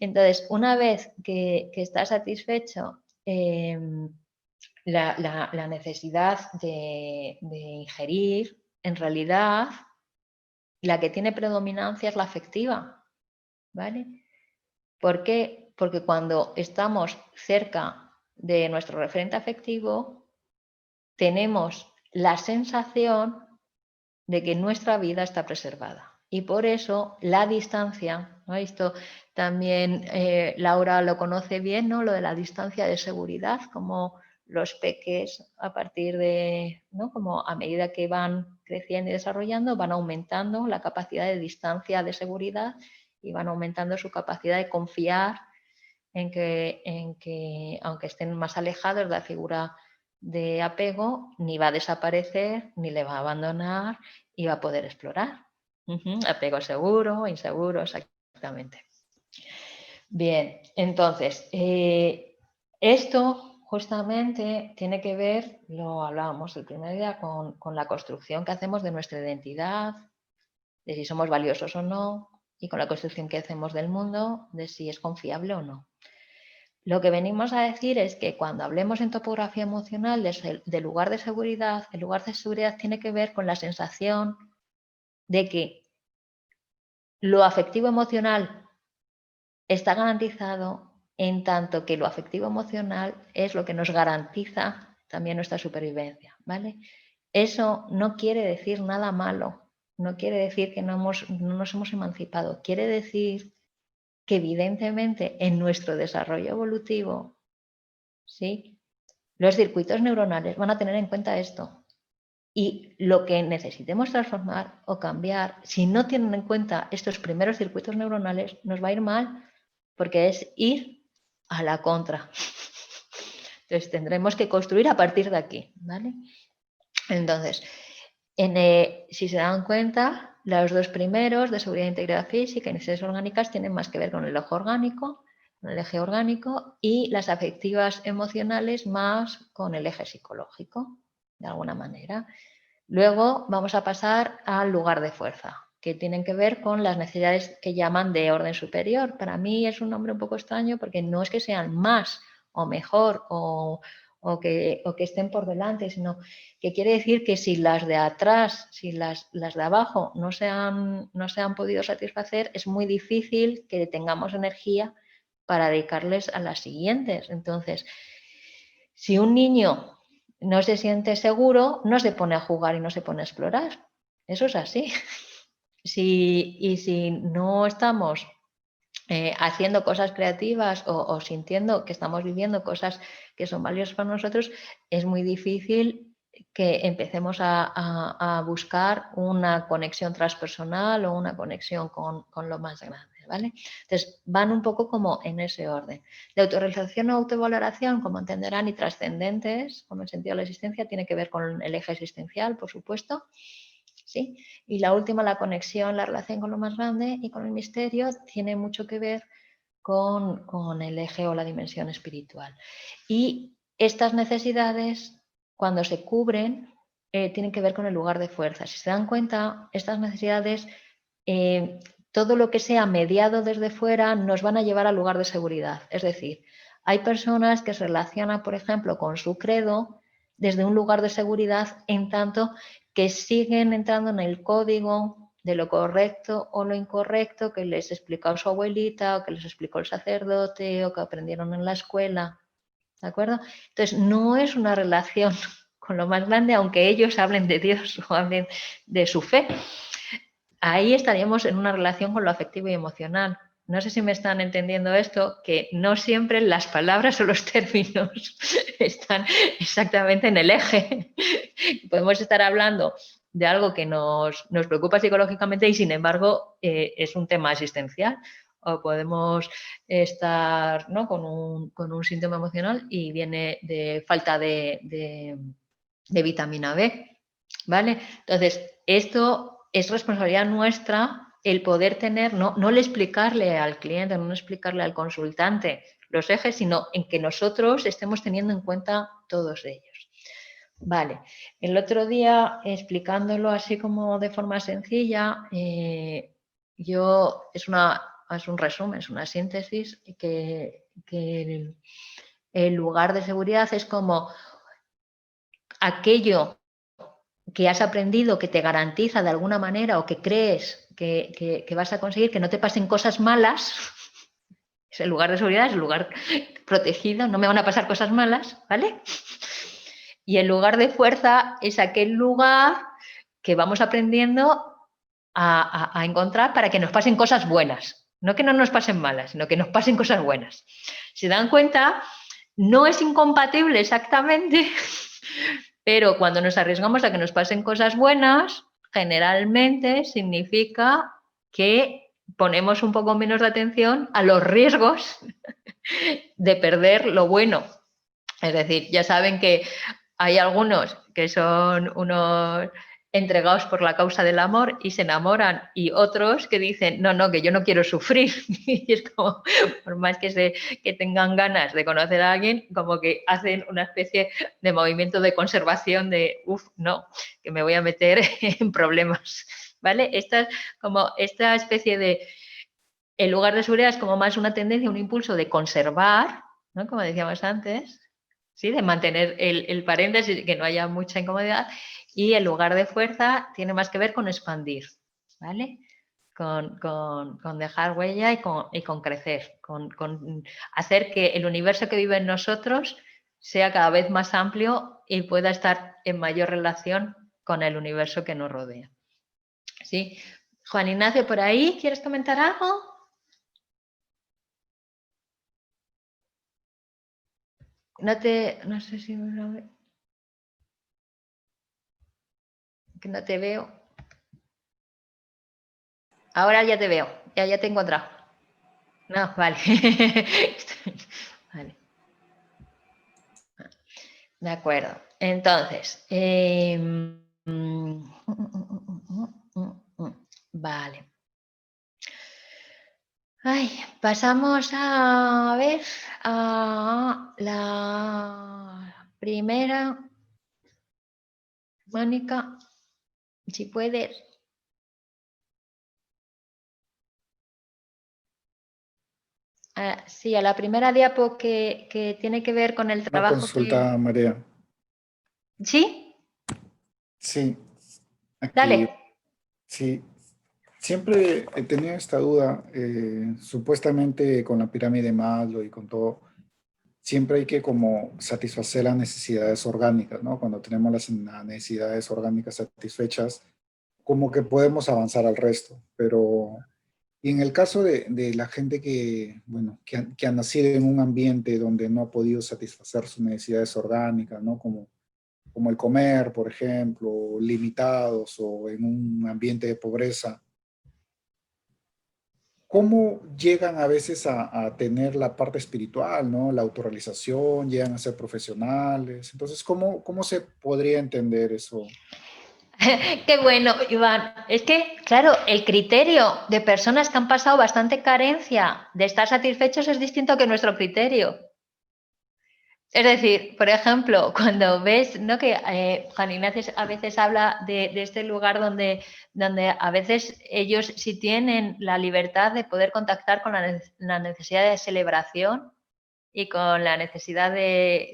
Entonces, una vez que está satisfecho la necesidad de ingerir, en realidad, la que tiene predominancia es la afectiva, ¿vale? ¿Por qué? Porque cuando estamos cerca de nuestro referente afectivo, tenemos la sensación de que nuestra vida está preservada. Y por eso la distancia, ¿no? Esto también Laura lo conoce bien, ¿no?, lo de la distancia de seguridad, como los peques a partir de, ¿no?, como a medida que van creciendo y desarrollando, van aumentando la capacidad de distancia de seguridad y van aumentando su capacidad de confiar en que aunque estén más alejados de la figura de apego, ni va a desaparecer, ni le va a abandonar y va a poder explorar. Apego seguro, inseguro, exactamente. Bien, entonces, esto justamente tiene que ver, lo hablábamos el primer día, con la construcción que hacemos de nuestra identidad, de si somos valiosos o no, y con la construcción que hacemos del mundo, de si es confiable o no. Lo que venimos a decir es que cuando hablemos en topografía emocional de lugar de seguridad, el lugar de seguridad tiene que ver con la sensación de que lo afectivo emocional está garantizado en tanto que lo afectivo emocional es lo que nos garantiza también nuestra supervivencia, ¿vale? Eso no quiere decir nada malo, no quiere decir que no nos hemos emancipado, quiere decir que evidentemente en nuestro desarrollo evolutivo, ¿sí?, los circuitos neuronales van a tener en cuenta esto. Y lo que necesitemos transformar o cambiar, si no tienen en cuenta estos primeros circuitos neuronales, nos va a ir mal, porque es ir a la contra. Entonces tendremos que construir a partir de aquí, ¿vale? Entonces, si se dan cuenta, los dos primeros, de seguridad e integridad física y necesidades orgánicas, tienen más que ver con el eje orgánico, y las afectivas emocionales más con el eje psicológico, de alguna manera. Luego vamos a pasar al lugar de fuerza, que tienen que ver con las necesidades que llaman de orden superior. Para mí es un nombre un poco extraño porque no es que sean más o mejor o que estén por delante, sino que quiere decir que si las de atrás, si las de abajo no se han podido satisfacer, es muy difícil que tengamos energía para dedicarles a las siguientes. Entonces, si un niño no se siente seguro, no se pone a jugar y no se pone a explorar. Eso es así. Y si no estamos haciendo cosas creativas o sintiendo que estamos viviendo cosas que son valiosas para nosotros, es muy difícil que empecemos a buscar una conexión transpersonal o una conexión con lo más grande, ¿vale? Entonces, van un poco como en ese orden. De autorrealización o autovaloración, como entenderán, y trascendentes, como el sentido de la existencia, tiene que ver con el eje existencial, por supuesto. ¿Sí? Y la última, la conexión, la relación con lo más grande y con el misterio, tiene mucho que ver con el eje o la dimensión espiritual. Y estas necesidades, cuando se cubren, tienen que ver con el lugar de fuerza. Si se dan cuenta, estas necesidades, todo lo que sea mediado desde fuera, nos van a llevar al lugar de seguridad. Es decir, hay personas que se relacionan, por ejemplo, con su credo desde un lugar de seguridad, en tanto que siguen entrando en el código de lo correcto o lo incorrecto que les explicó su abuelita o que les explicó el sacerdote o que aprendieron en la escuela, ¿de acuerdo? Entonces, no es una relación con lo más grande, aunque ellos hablen de Dios o hablen de su fe. Ahí estaríamos en una relación con lo afectivo y emocional. No sé si me están entendiendo esto, que no siempre las palabras o los términos están exactamente en el eje. Podemos estar hablando de algo que nos preocupa psicológicamente y, sin embargo, es un tema existencial. O podemos estar, ¿no?, con un síntoma emocional y viene de falta de vitamina B, ¿vale? Entonces, esto es responsabilidad nuestra, el poder tener, no el explicarle al cliente, no explicarle al consultante los ejes, sino en que nosotros estemos teniendo en cuenta todos ellos. Vale, el otro día, explicándolo así como de forma sencilla, es un resumen, es una síntesis, que el lugar de seguridad es como aquello que has aprendido, que te garantiza de alguna manera o que crees que vas a conseguir que no te pasen cosas malas. Es el lugar de seguridad, es el lugar protegido, no me van a pasar cosas malas, ¿vale? Y el lugar de fuerza es aquel lugar que vamos aprendiendo a encontrar para que nos pasen cosas buenas. No que no nos pasen malas, sino que nos pasen cosas buenas. Si dan cuenta, no es incompatible exactamente Pero cuando nos arriesgamos a que nos pasen cosas buenas, generalmente significa que ponemos un poco menos de atención a los riesgos de perder lo bueno. Es decir, ya saben que hay algunos que son unos entregados por la causa del amor y se enamoran, y otros que dicen, no, que yo no quiero sufrir. Y es como, por más que tengan ganas de conocer a alguien, como que hacen una especie de movimiento de conservación de, no, que me voy a meter en problemas, ¿vale? Esta especie de, en lugar de seguridad, es como más una tendencia, un impulso de conservar, ¿no? Como decíamos antes, ¿sí? De mantener el paréntesis, que no haya mucha incomodidad, y en lugar de fuerza tiene más que ver con expandir, ¿vale? Con dejar huella y con crecer, con hacer que el universo que vive en nosotros sea cada vez más amplio y pueda estar en mayor relación con el universo que nos rodea. ¿Sí? Juan Ignacio, por ahí, ¿quieres comentar algo? No sé si que no te veo. Ahora ya te veo, ya te he encontrado. No, vale. Vale. De acuerdo. Entonces, vale. Ay, pasamos a ver a la primera. Mónica, si puedes. Sí, a la primera diapo que tiene que ver con el trabajo. Una consulta, María. ¿Sí? Sí. Aquí, Dale. sí. Siempre he tenido esta duda, supuestamente con la pirámide de Maslow y con todo, siempre hay que como satisfacer las necesidades orgánicas, ¿no? Cuando tenemos las necesidades orgánicas satisfechas, como que podemos avanzar al resto, pero y en el caso de la gente que, bueno, que ha nacido en un ambiente donde no ha podido satisfacer sus necesidades orgánicas, ¿no? Como el comer, por ejemplo, limitados o en un ambiente de pobreza, ¿cómo llegan a veces a tener la parte espiritual, ¿no? La autorrealización, llegan a ser profesionales. Entonces, ¿cómo se podría entender eso? Qué bueno, Iván. Es que, claro, el criterio de personas que han pasado bastante carencia de estar satisfechos es distinto que nuestro criterio. Es decir, por ejemplo, cuando ves, ¿no? Que Juan Ignacio a veces habla de este lugar donde a veces ellos sí tienen la libertad de poder contactar con la necesidad de celebración y con la necesidad de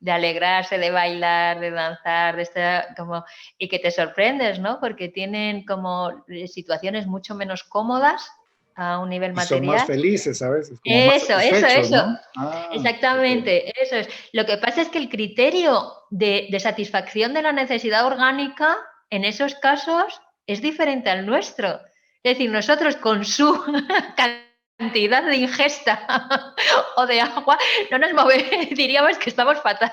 alegrarse, de bailar, de danzar, de estar y que te sorprendes, ¿no? Porque tienen como situaciones mucho menos cómodas a un nivel Y material. son más felices a veces, como más Eso. ¿no? Exactamente, okay. Eso es. Lo que pasa es que el criterio de satisfacción de la necesidad orgánica en esos casos es diferente al nuestro. Es decir, nosotros con su cantidad de ingesta o de agua no nos movemos, diríamos que estamos fatal.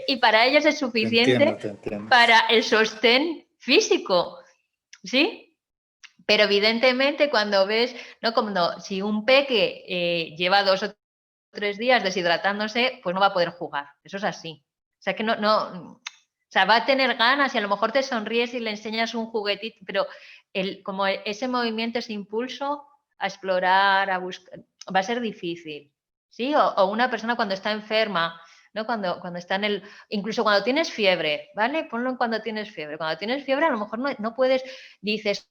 Y para ellos es suficiente te entiendo. para el sostén físico, ¿sí? Pero evidentemente cuando ves, ¿no? Como si un peque lleva 2 o 3 días deshidratándose, pues no va a poder jugar. Eso es así. O sea que o sea, va a tener ganas y a lo mejor te sonríes y le enseñas un juguetito, pero como ese movimiento, ese impulso a explorar, a buscar, va a ser difícil. ¿Sí? O una persona cuando está enferma, ¿no? Cuando está incluso cuando tienes fiebre, ¿vale? Ponlo en cuando tienes fiebre. Cuando tienes fiebre a lo mejor no puedes, dices,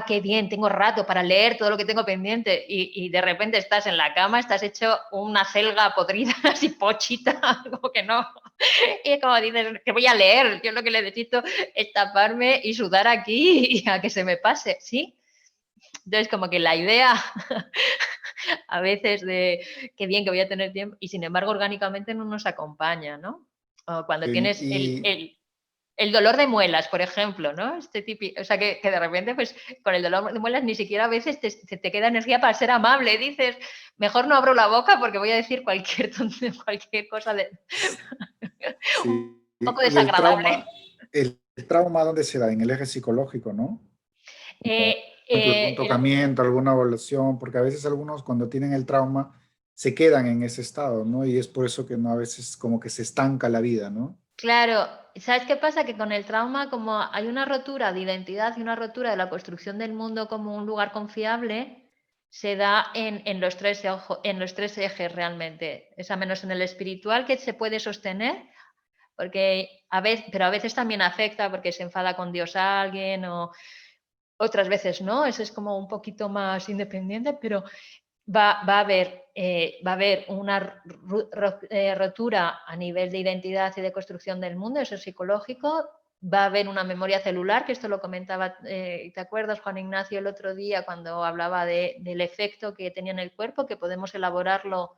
qué bien, tengo rato para leer todo lo que tengo pendiente y de repente estás en la cama, estás hecho una selga podrida, así pochita, como que no. Y como dices, que voy a leer, yo lo que necesito es taparme y sudar aquí y a que se me pase, ¿sí? Entonces, como que la idea a veces de qué bien que voy a tener tiempo y sin embargo orgánicamente no nos acompaña, ¿no? O cuando tienes El dolor de muelas, por ejemplo, ¿no? O sea, que de repente, pues, con el dolor de muelas ni siquiera a veces te queda energía para ser amable. Dices, mejor no abro la boca porque voy a decir cualquier cosa Sí. un poco Y desagradable. el trauma, ¿dónde se da? En el eje psicológico, ¿no? Por ejemplo, algún El tocamiento, alguna evaluación, porque a veces algunos cuando tienen el trauma se quedan en ese estado, ¿no? Y es por eso que no a veces como que se estanca la vida, ¿no? Claro, ¿sabes qué pasa? Que con el trauma, como hay una rotura de identidad y una rotura de la construcción del mundo como un lugar confiable, se da en los tres ejes realmente. Es a menos en el espiritual, que se puede sostener, pero a veces también afecta porque se enfada con Dios a alguien, o otras veces no, eso es como un poquito más independiente, pero va a haber una rotura a nivel de identidad y de construcción del mundo, eso es psicológico. Va a haber una memoria celular, que esto lo comentaba, ¿te acuerdas, Juan Ignacio, el otro día cuando hablaba del efecto que tenía en el cuerpo, que podemos elaborarlo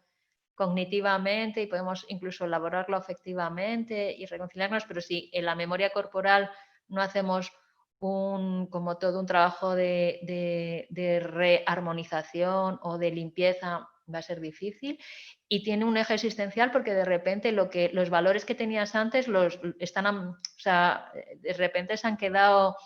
cognitivamente y podemos incluso elaborarlo afectivamente y reconciliarnos, pero si en la memoria corporal no hacemos como todo un trabajo de rearmonización o de limpieza, va a ser difícil. Y tiene un eje existencial porque de repente los valores que tenías antes o sea, de repente se han quedado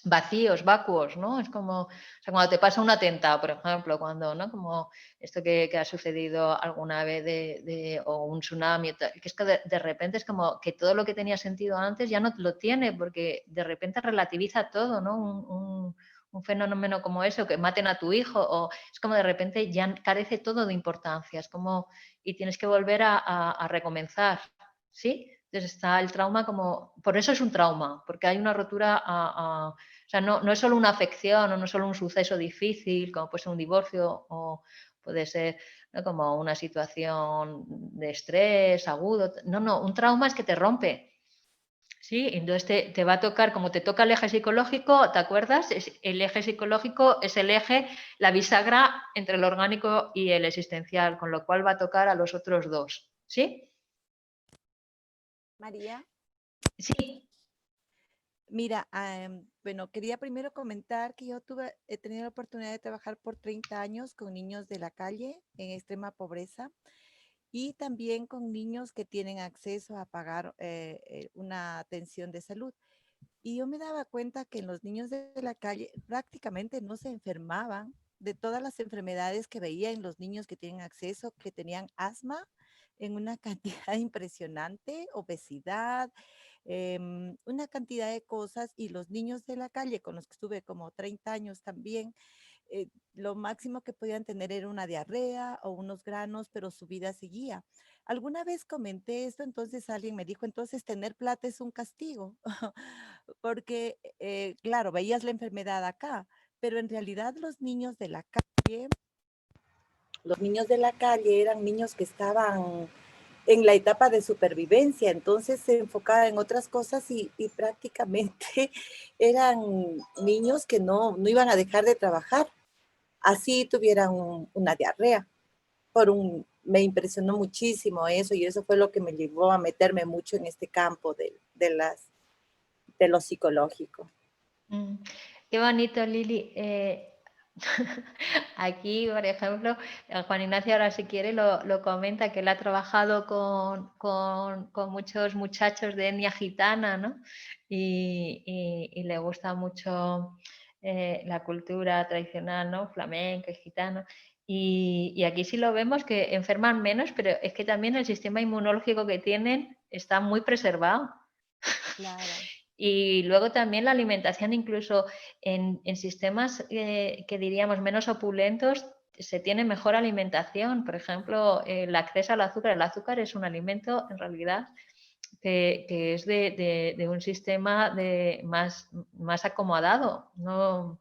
vacíos, vacuos, ¿no? Es como, o sea, cuando te pasa un atentado, por ejemplo, cuando, ¿no? Como esto que ha sucedido alguna vez o un tsunami, que es que de repente es como que todo lo que tenía sentido antes ya no lo tiene, porque de repente relativiza todo, ¿no? Un fenómeno como ese, o que maten a tu hijo, o es como de repente ya carece todo de importancia, es como, y tienes que volver a recomenzar, ¿sí? Entonces está el trauma como, por eso es un trauma, porque hay una rotura o sea, no es solo una afección o no es solo un suceso difícil, como puede ser un divorcio o puede ser, ¿no?, como una situación de estrés agudo. No, un trauma es que te rompe. Sí, entonces te va a tocar, como te toca el eje psicológico, ¿te acuerdas? El eje psicológico es el eje, la bisagra entre el orgánico y el existencial, con lo cual va a tocar a los otros dos. ¿Sí? María, Sí. mira, bueno, quería primero comentar que he tenido la oportunidad de trabajar por 30 años con niños de la calle en extrema pobreza y también con niños que tienen acceso a pagar una atención de salud. Y yo me daba cuenta que los niños de la calle prácticamente no se enfermaban de todas las enfermedades que veía en los niños que tienen acceso, que tenían asma en una cantidad impresionante, obesidad, una cantidad de cosas. Y los niños de la calle, con los que estuve como 30 años también, lo máximo que podían tener era una diarrea o unos granos, pero su vida seguía. Alguna vez comenté esto, entonces alguien me dijo, entonces tener plata es un castigo, porque, claro, veías la enfermedad acá, pero en realidad los niños de la calle eran niños que estaban en la etapa de supervivencia, entonces se enfocaba en otras cosas y prácticamente eran niños que no iban a dejar de trabajar, así tuvieran una diarrea. Me impresionó muchísimo eso y eso fue lo que me llevó a meterme mucho en este campo de lo psicológico. Qué bonito, Lili. Aquí, por ejemplo, Juan Ignacio ahora si quiere lo comenta, que él ha trabajado con muchos muchachos de etnia gitana, ¿no? Y le gusta mucho la cultura tradicional, ¿no? Flamenca y gitano. Y aquí sí lo vemos que enferman menos, pero es que también el sistema inmunológico que tienen está muy preservado. Claro. Y luego también la alimentación, incluso en sistemas que diríamos menos opulentos, se tiene mejor alimentación. Por ejemplo, el acceso al azúcar. El azúcar es un alimento, en realidad, que es de un sistema más acomodado. ¿No?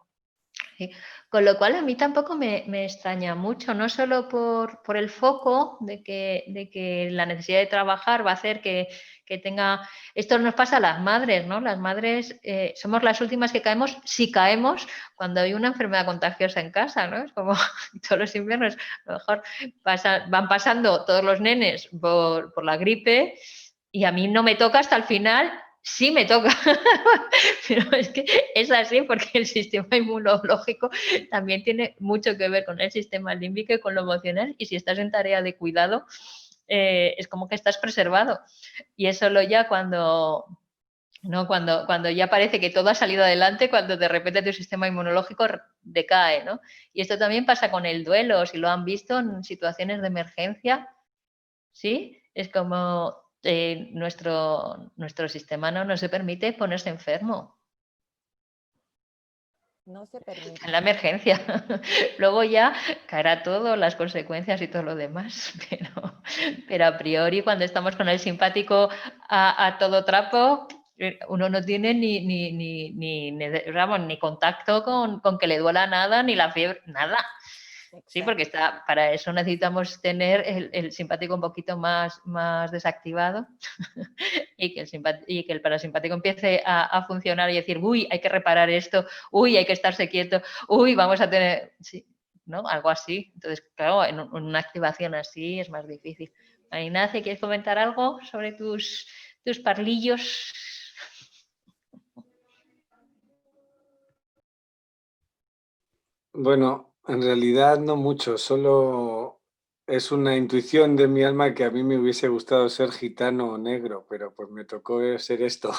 Sí. Con lo cual a mí tampoco me extraña mucho, no solo por el foco de que la necesidad de trabajar va a hacer que tenga... Esto nos pasa a las madres, ¿no? Las madres somos las últimas que caemos, si caemos, cuando hay una enfermedad contagiosa en casa, ¿no? Es como todos los inviernos, a lo mejor van pasando todos los nenes por la gripe y a mí no me toca hasta el final. sí me toca, pero es que es así porque el sistema inmunológico también tiene mucho que ver con el sistema límbico y con lo emocional, y si estás en tarea de cuidado, es como que estás preservado. Y es solo ya cuando ya parece que todo ha salido adelante, cuando de repente tu sistema inmunológico decae, ¿no? Y esto también pasa con el duelo, si lo han visto en situaciones de emergencia, ¿sí? Es como nuestro sistema no se permite ponerse enfermo. No se permite. En la emergencia. Luego ya caerá todo, las consecuencias y todo lo demás, pero a priori cuando estamos con el simpático a todo trapo, uno no tiene ni contacto con que le duela nada, ni la fiebre, nada. Sí, porque para eso necesitamos tener el simpático un poquito más desactivado y que el parasimpático empiece a funcionar y decir, uy, hay que reparar esto, uy, hay que estarse quieto, uy, vamos a tener, sí, ¿no? Algo así. Entonces, claro, en una activación así es más difícil. Ignacia, ¿quieres comentar algo sobre tus parlillos? Bueno, en realidad no mucho, solo es una intuición de mi alma que a mí me hubiese gustado ser gitano o negro, pero pues me tocó ser esto.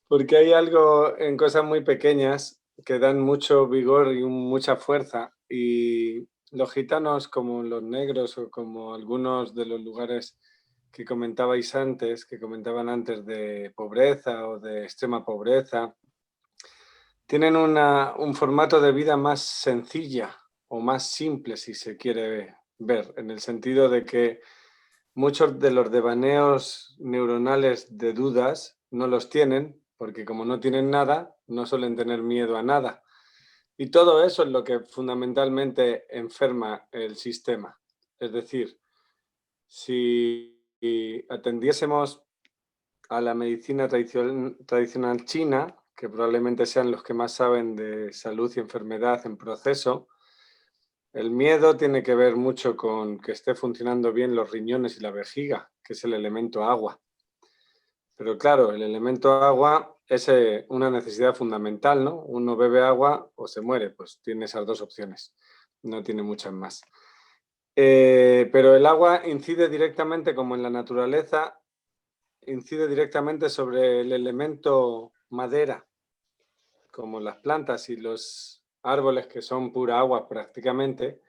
Porque hay algo en cosas muy pequeñas que dan mucho vigor y mucha fuerza, y los gitanos, como los negros o como algunos de los lugares que comentabais antes, que comentaban antes de pobreza o de extrema pobreza, tienen un formato de vida más sencilla o más simple, si se quiere ver, en el sentido de que muchos de los devaneos neuronales de dudas no los tienen, porque como no tienen nada, no suelen tener miedo a nada. Y todo eso es lo que fundamentalmente enferma el sistema. Es decir, si atendiésemos a la medicina tradicional china, que probablemente sean los que más saben de salud y enfermedad en proceso, el miedo tiene que ver mucho con que esté funcionando bien los riñones y la vejiga, que es el elemento agua. Pero claro, el elemento agua es una necesidad fundamental, ¿no? Uno bebe agua o se muere, pues tiene esas dos opciones, no tiene muchas más. Pero el agua incide directamente, como en la naturaleza, incide directamente sobre el elemento madera, como las plantas y los árboles, que son pura agua prácticamente.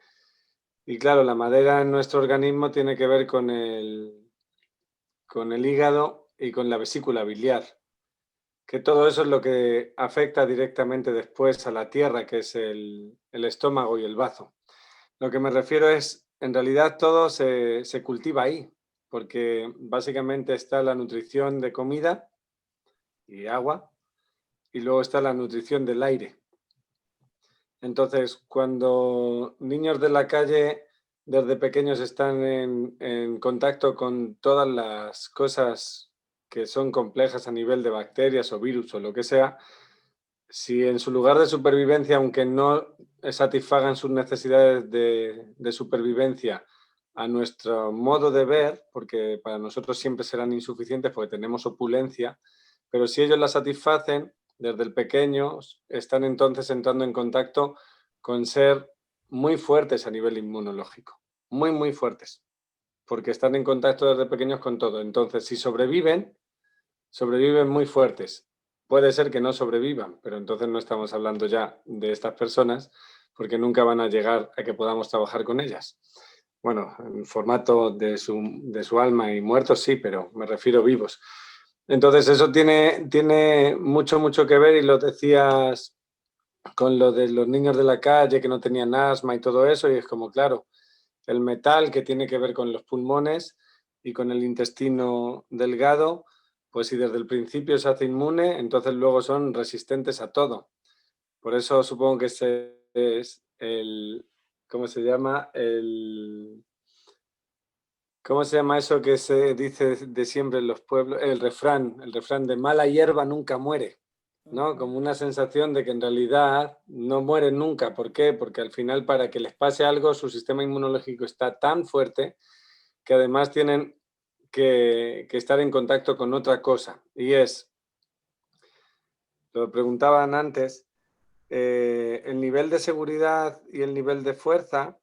Y claro, la madera en nuestro organismo tiene que ver con el hígado y con la vesícula biliar, que todo eso es lo que afecta directamente después a la tierra, que es el estómago y el bazo. Lo que me refiero es, en realidad todo se cultiva ahí, porque básicamente está la nutrición de comida y agua, y luego está la nutrición del aire. Entonces, cuando niños de la calle desde pequeños están en contacto con todas las cosas que son complejas a nivel de bacterias o virus o lo que sea, si en su lugar de supervivencia, aunque no satisfagan sus necesidades de supervivencia a nuestro modo de ver, porque para nosotros siempre serán insuficientes porque tenemos opulencia, pero si ellos la satisfacen, desde el pequeño están entonces entrando en contacto con ser muy fuertes a nivel inmunológico, muy, muy fuertes, porque están en contacto desde pequeños con todo. Entonces, si sobreviven muy fuertes. Puede ser que no sobrevivan, pero entonces no estamos hablando ya de estas personas, porque nunca van a llegar a que podamos trabajar con ellas. Bueno, en formato de su alma y muertos sí, pero me refiero vivos. Entonces eso tiene mucho que ver, y lo decías con lo de los niños de la calle que no tenían asma y todo eso, y es como, claro, el metal, que tiene que ver con los pulmones y con el intestino delgado, pues si desde el principio se hace inmune, entonces luego son resistentes a todo. Por eso supongo que ese es ¿cómo se llama? ¿Cómo se llama eso que se dice de siempre en los pueblos? El refrán de mala hierba nunca muere, ¿no? Como una sensación de que en realidad no mueren nunca. ¿Por qué? Porque al final, para que les pase algo, su sistema inmunológico está tan fuerte que además tienen que estar en contacto con otra cosa. Y es, lo preguntaban antes, el nivel de seguridad y el nivel de fuerza,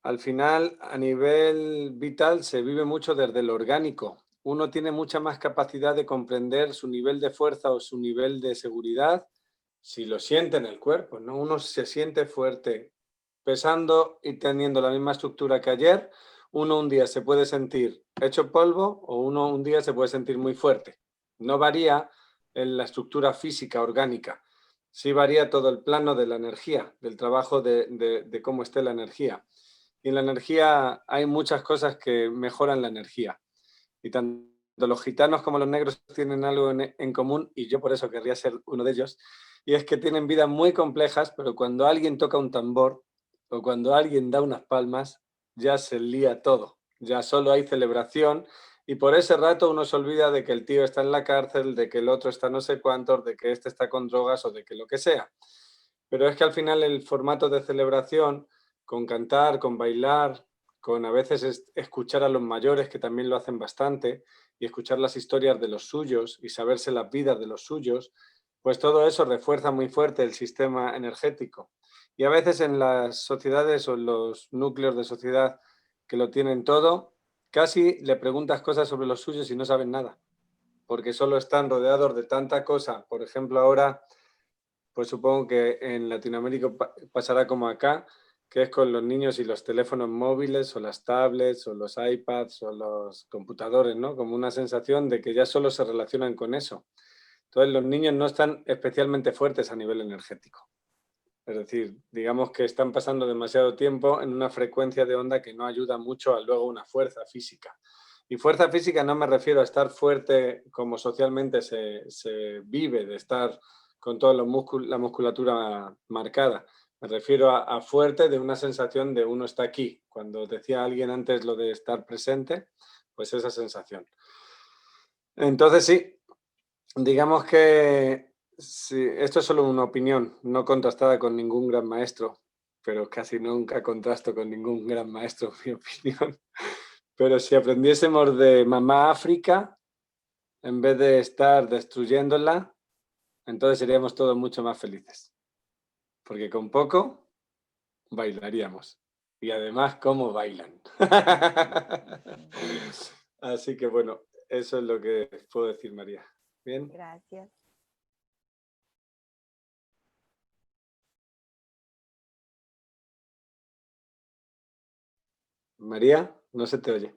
al final, a nivel vital, se vive mucho desde lo orgánico. Uno tiene mucha más capacidad de comprender su nivel de fuerza o su nivel de seguridad si lo siente en el cuerpo, ¿no? Uno se siente fuerte pesando y teniendo la misma estructura que ayer. Uno un día se puede sentir hecho polvo o uno un día se puede sentir muy fuerte. No varía en la estructura física orgánica. Sí varía todo el plano de la energía, del trabajo de cómo esté la energía. Y en la energía hay muchas cosas que mejoran la energía. Y tanto los gitanos como los negros tienen algo en común, y yo por eso querría ser uno de ellos, y es que tienen vidas muy complejas, pero cuando alguien toca un tambor o cuando alguien da unas palmas, ya se lía todo. Ya solo hay celebración y por ese rato uno se olvida de que el tío está en la cárcel, de que el otro está no sé cuántos, de que este está con drogas o de que lo que sea. Pero es que al final el formato de celebración, con cantar, con bailar, con a veces escuchar a los mayores, que también lo hacen bastante, y escuchar las historias de los suyos y saberse las vidas de los suyos, pues todo eso refuerza muy fuerte el sistema energético. Y a veces en las sociedades o en los núcleos de sociedad que lo tienen todo, casi le preguntas cosas sobre los suyos y no saben nada, porque solo están rodeados de tanta cosa. Por ejemplo, ahora pues supongo que en Latinoamérica pasará como acá, que es con los niños y los teléfonos móviles o las tablets o los iPads o los computadores, ¿no? Como una sensación de que ya solo se relacionan con eso. Entonces los niños no están especialmente fuertes a nivel energético. Es decir, digamos que están pasando demasiado tiempo en una frecuencia de onda que no ayuda mucho a luego una fuerza física. Y fuerza física no me refiero a estar fuerte como socialmente se vive, de estar con toda la musculatura marcada. Me refiero a fuerte de una sensación de uno está aquí. Cuando decía alguien antes lo de estar presente, pues esa sensación. Entonces sí, digamos que sí, esto es solo una opinión, no contrastada con ningún gran maestro, pero casi nunca contrasto con ningún gran maestro, mi opinión. Pero si aprendiésemos de mamá África, en vez de estar destruyéndola, entonces seríamos todos mucho más felices. Porque con poco bailaríamos. Y además, ¿cómo bailan? Así que bueno, eso es lo que puedo decir, María. ¿Bien? Gracias. María, no se te oye.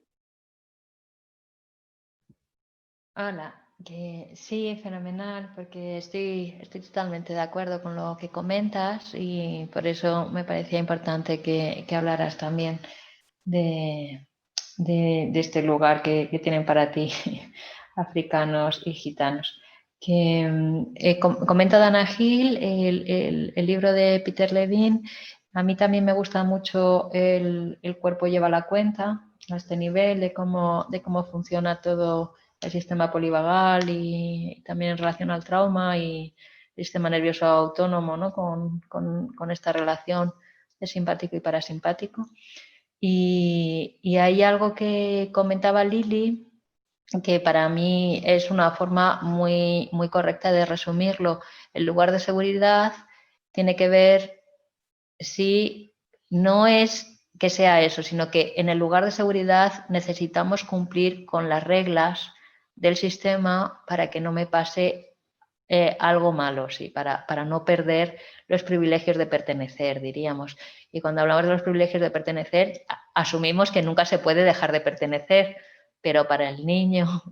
Hola, que sí, fenomenal, porque estoy totalmente de acuerdo con lo que comentas y por eso me parecía importante que hablaras también de este lugar que tienen para ti africanos y gitanos. Que comenta Dana Hill, el libro de Peter Levine. A mí también me gusta mucho el cuerpo lleva la cuenta a este nivel de cómo funciona todo el sistema polivagal y también en relación al trauma y el sistema nervioso autónomo, ¿no? con esta relación de simpático y parasimpático. Y hay algo que comentaba Lili, que para mí es una forma muy, muy correcta de resumirlo. El lugar de seguridad tiene que ver si no es que sea eso, sino que en el lugar de seguridad necesitamos cumplir con las reglas del sistema para que no me pase algo malo, sí, para no perder los privilegios de pertenecer, diríamos. Y cuando hablamos de los privilegios de pertenecer, asumimos que nunca se puede dejar de pertenecer, pero para el niño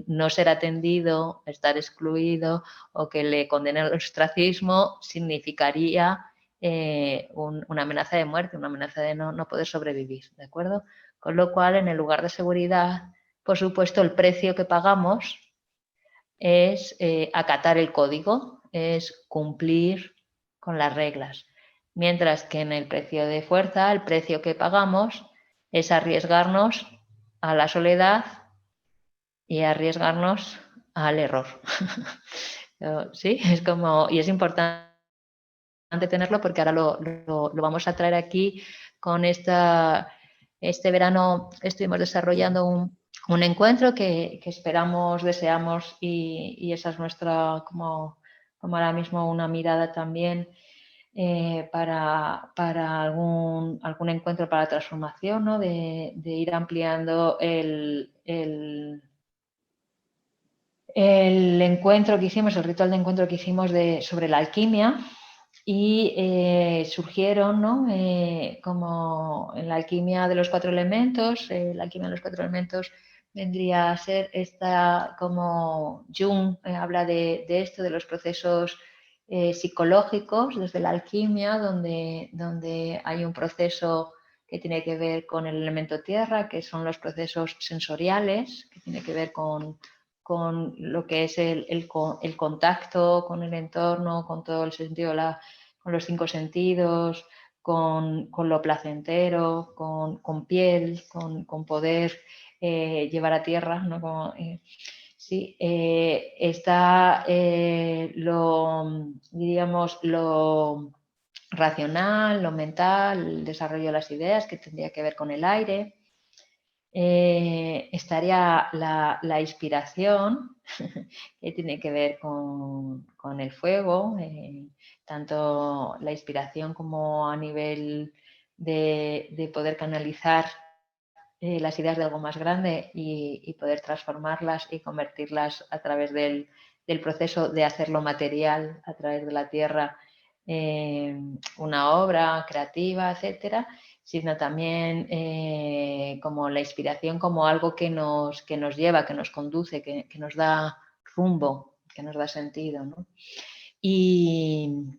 no ser atendido, estar excluido o que le condenen al ostracismo significaría una amenaza de muerte, una amenaza de no poder sobrevivir, ¿de acuerdo? Con lo cual, en el lugar de seguridad, por supuesto, el precio que pagamos es acatar el código, es cumplir con las reglas. Mientras que en el precio de fuerza, el precio que pagamos es arriesgarnos a la soledad y arriesgarnos al error. Sí, es como, y es importante tenerlo porque ahora lo vamos a traer aquí con esta Este verano estuvimos desarrollando un encuentro que esperamos, deseamos y esa es nuestra, como ahora mismo, una mirada también para algún encuentro para la transformación, ¿no? de ir ampliando el encuentro que hicimos, el ritual de encuentro que hicimos sobre la alquimia. Y surgieron, ¿no? Como en la alquimia de los 4 elementos, la alquimia de los 4 elementos vendría a ser esta, como Jung habla de esto, de los procesos psicológicos desde la alquimia, donde hay un proceso que tiene que ver con el elemento tierra, que son los procesos sensoriales, que tiene que ver con lo que es el contacto con el entorno, con todo el sentido, con los 5 sentidos, con lo placentero, con piel, con poder llevar a tierra, ¿no? Sí, está diríamos, lo racional, lo mental, el desarrollo de las ideas, que tendría que ver con el aire. Estaría la inspiración, que tiene que ver con el fuego, tanto la inspiración como a nivel de poder canalizar las ideas de algo más grande y poder transformarlas y convertirlas a través del proceso de hacerlo material, a través de la tierra, una obra creativa, etcétera, sino también como la inspiración como algo que nos lleva, que nos conduce, que nos da rumbo, que nos da sentido, ¿no? Y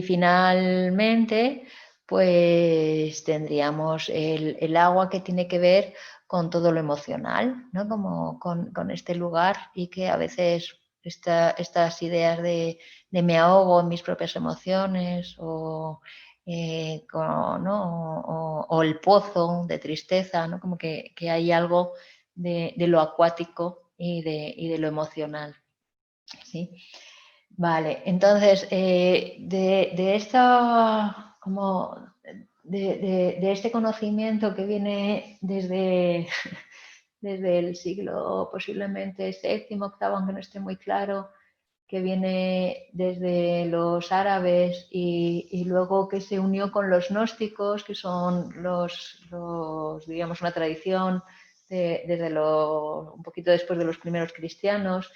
finalmente, pues tendríamos el agua, que tiene que ver con todo lo emocional, ¿no? Como con este lugar, y que a veces estas ideas de me ahogo en mis propias emociones o el pozo de tristeza, ¿no? Como que hay algo de lo acuático y de lo emocional, ¿sí? Vale, entonces de este conocimiento que viene desde el siglo posiblemente VII, VIII, aunque no esté muy claro, que viene desde los árabes y luego que se unió con los gnósticos, que son digamos, una tradición desde un poquito después de los primeros cristianos,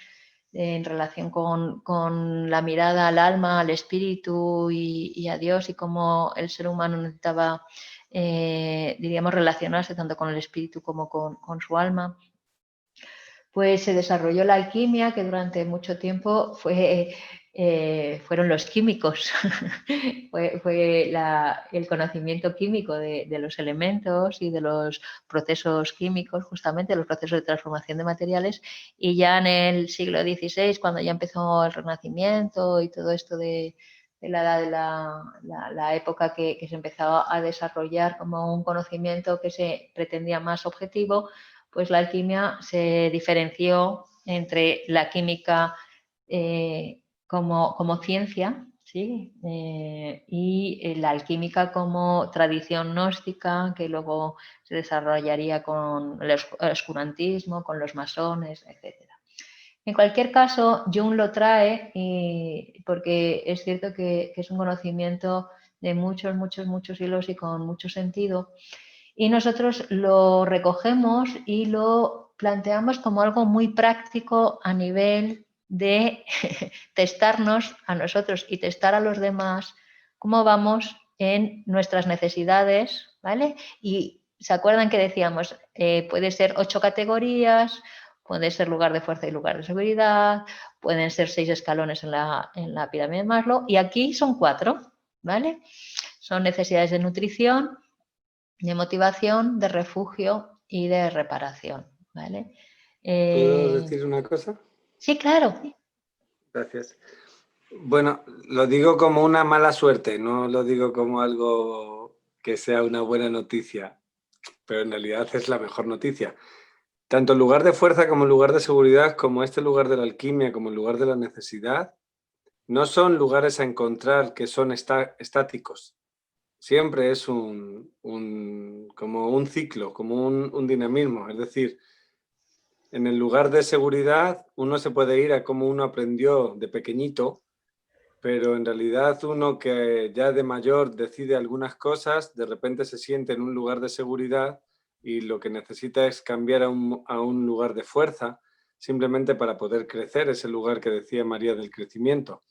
en relación con la mirada al alma, al espíritu y a Dios, y cómo el ser humano necesitaba, diríamos, relacionarse tanto con el espíritu como con su alma. Pues se desarrolló la alquimia, que durante mucho tiempo fueron los químicos, fue el conocimiento químico de los elementos y de los procesos químicos, justamente los procesos de transformación de materiales, y ya en el siglo XVI, cuando ya empezó el Renacimiento y todo esto de la edad de la época que se empezaba a desarrollar como un conocimiento que se pretendía más objetivo, pues la alquimia se diferenció entre la química como ciencia, ¿sí? Y la alquímica como tradición gnóstica, que luego se desarrollaría con el oscurantismo, con los masones, etc. En cualquier caso, Jung lo trae porque es cierto que es un conocimiento de muchos, muchos, muchos hilos y con mucho sentido. Y nosotros lo recogemos y lo planteamos como algo muy práctico a nivel de testarnos a nosotros y testar a los demás cómo vamos en nuestras necesidades, ¿vale? Y ¿se acuerdan que decíamos? Puede ser 8 categorías, puede ser lugar de fuerza y lugar de seguridad, pueden ser 6 escalones en la pirámide de Maslow, y aquí son 4, ¿vale? Son necesidades de nutrición, de motivación, de refugio y de reparación, ¿vale? ¿Puedo decir una cosa? Sí, claro. Gracias. Bueno, lo digo como una mala suerte, no lo digo como algo que sea una buena noticia, pero en realidad es la mejor noticia. Tanto el lugar de fuerza como el lugar de seguridad, como este lugar de la alquimia, como el lugar de la necesidad, no son lugares a encontrar que son estáticos, siempre es como un ciclo, como un dinamismo. Es decir, en el lugar de seguridad uno se puede ir a cómo uno aprendió de pequeñito, pero en realidad uno que ya de mayor decide algunas cosas, de repente se siente en un lugar de seguridad y lo que necesita es cambiar a un lugar de fuerza, simplemente para poder crecer, ese lugar que decía María del crecimiento.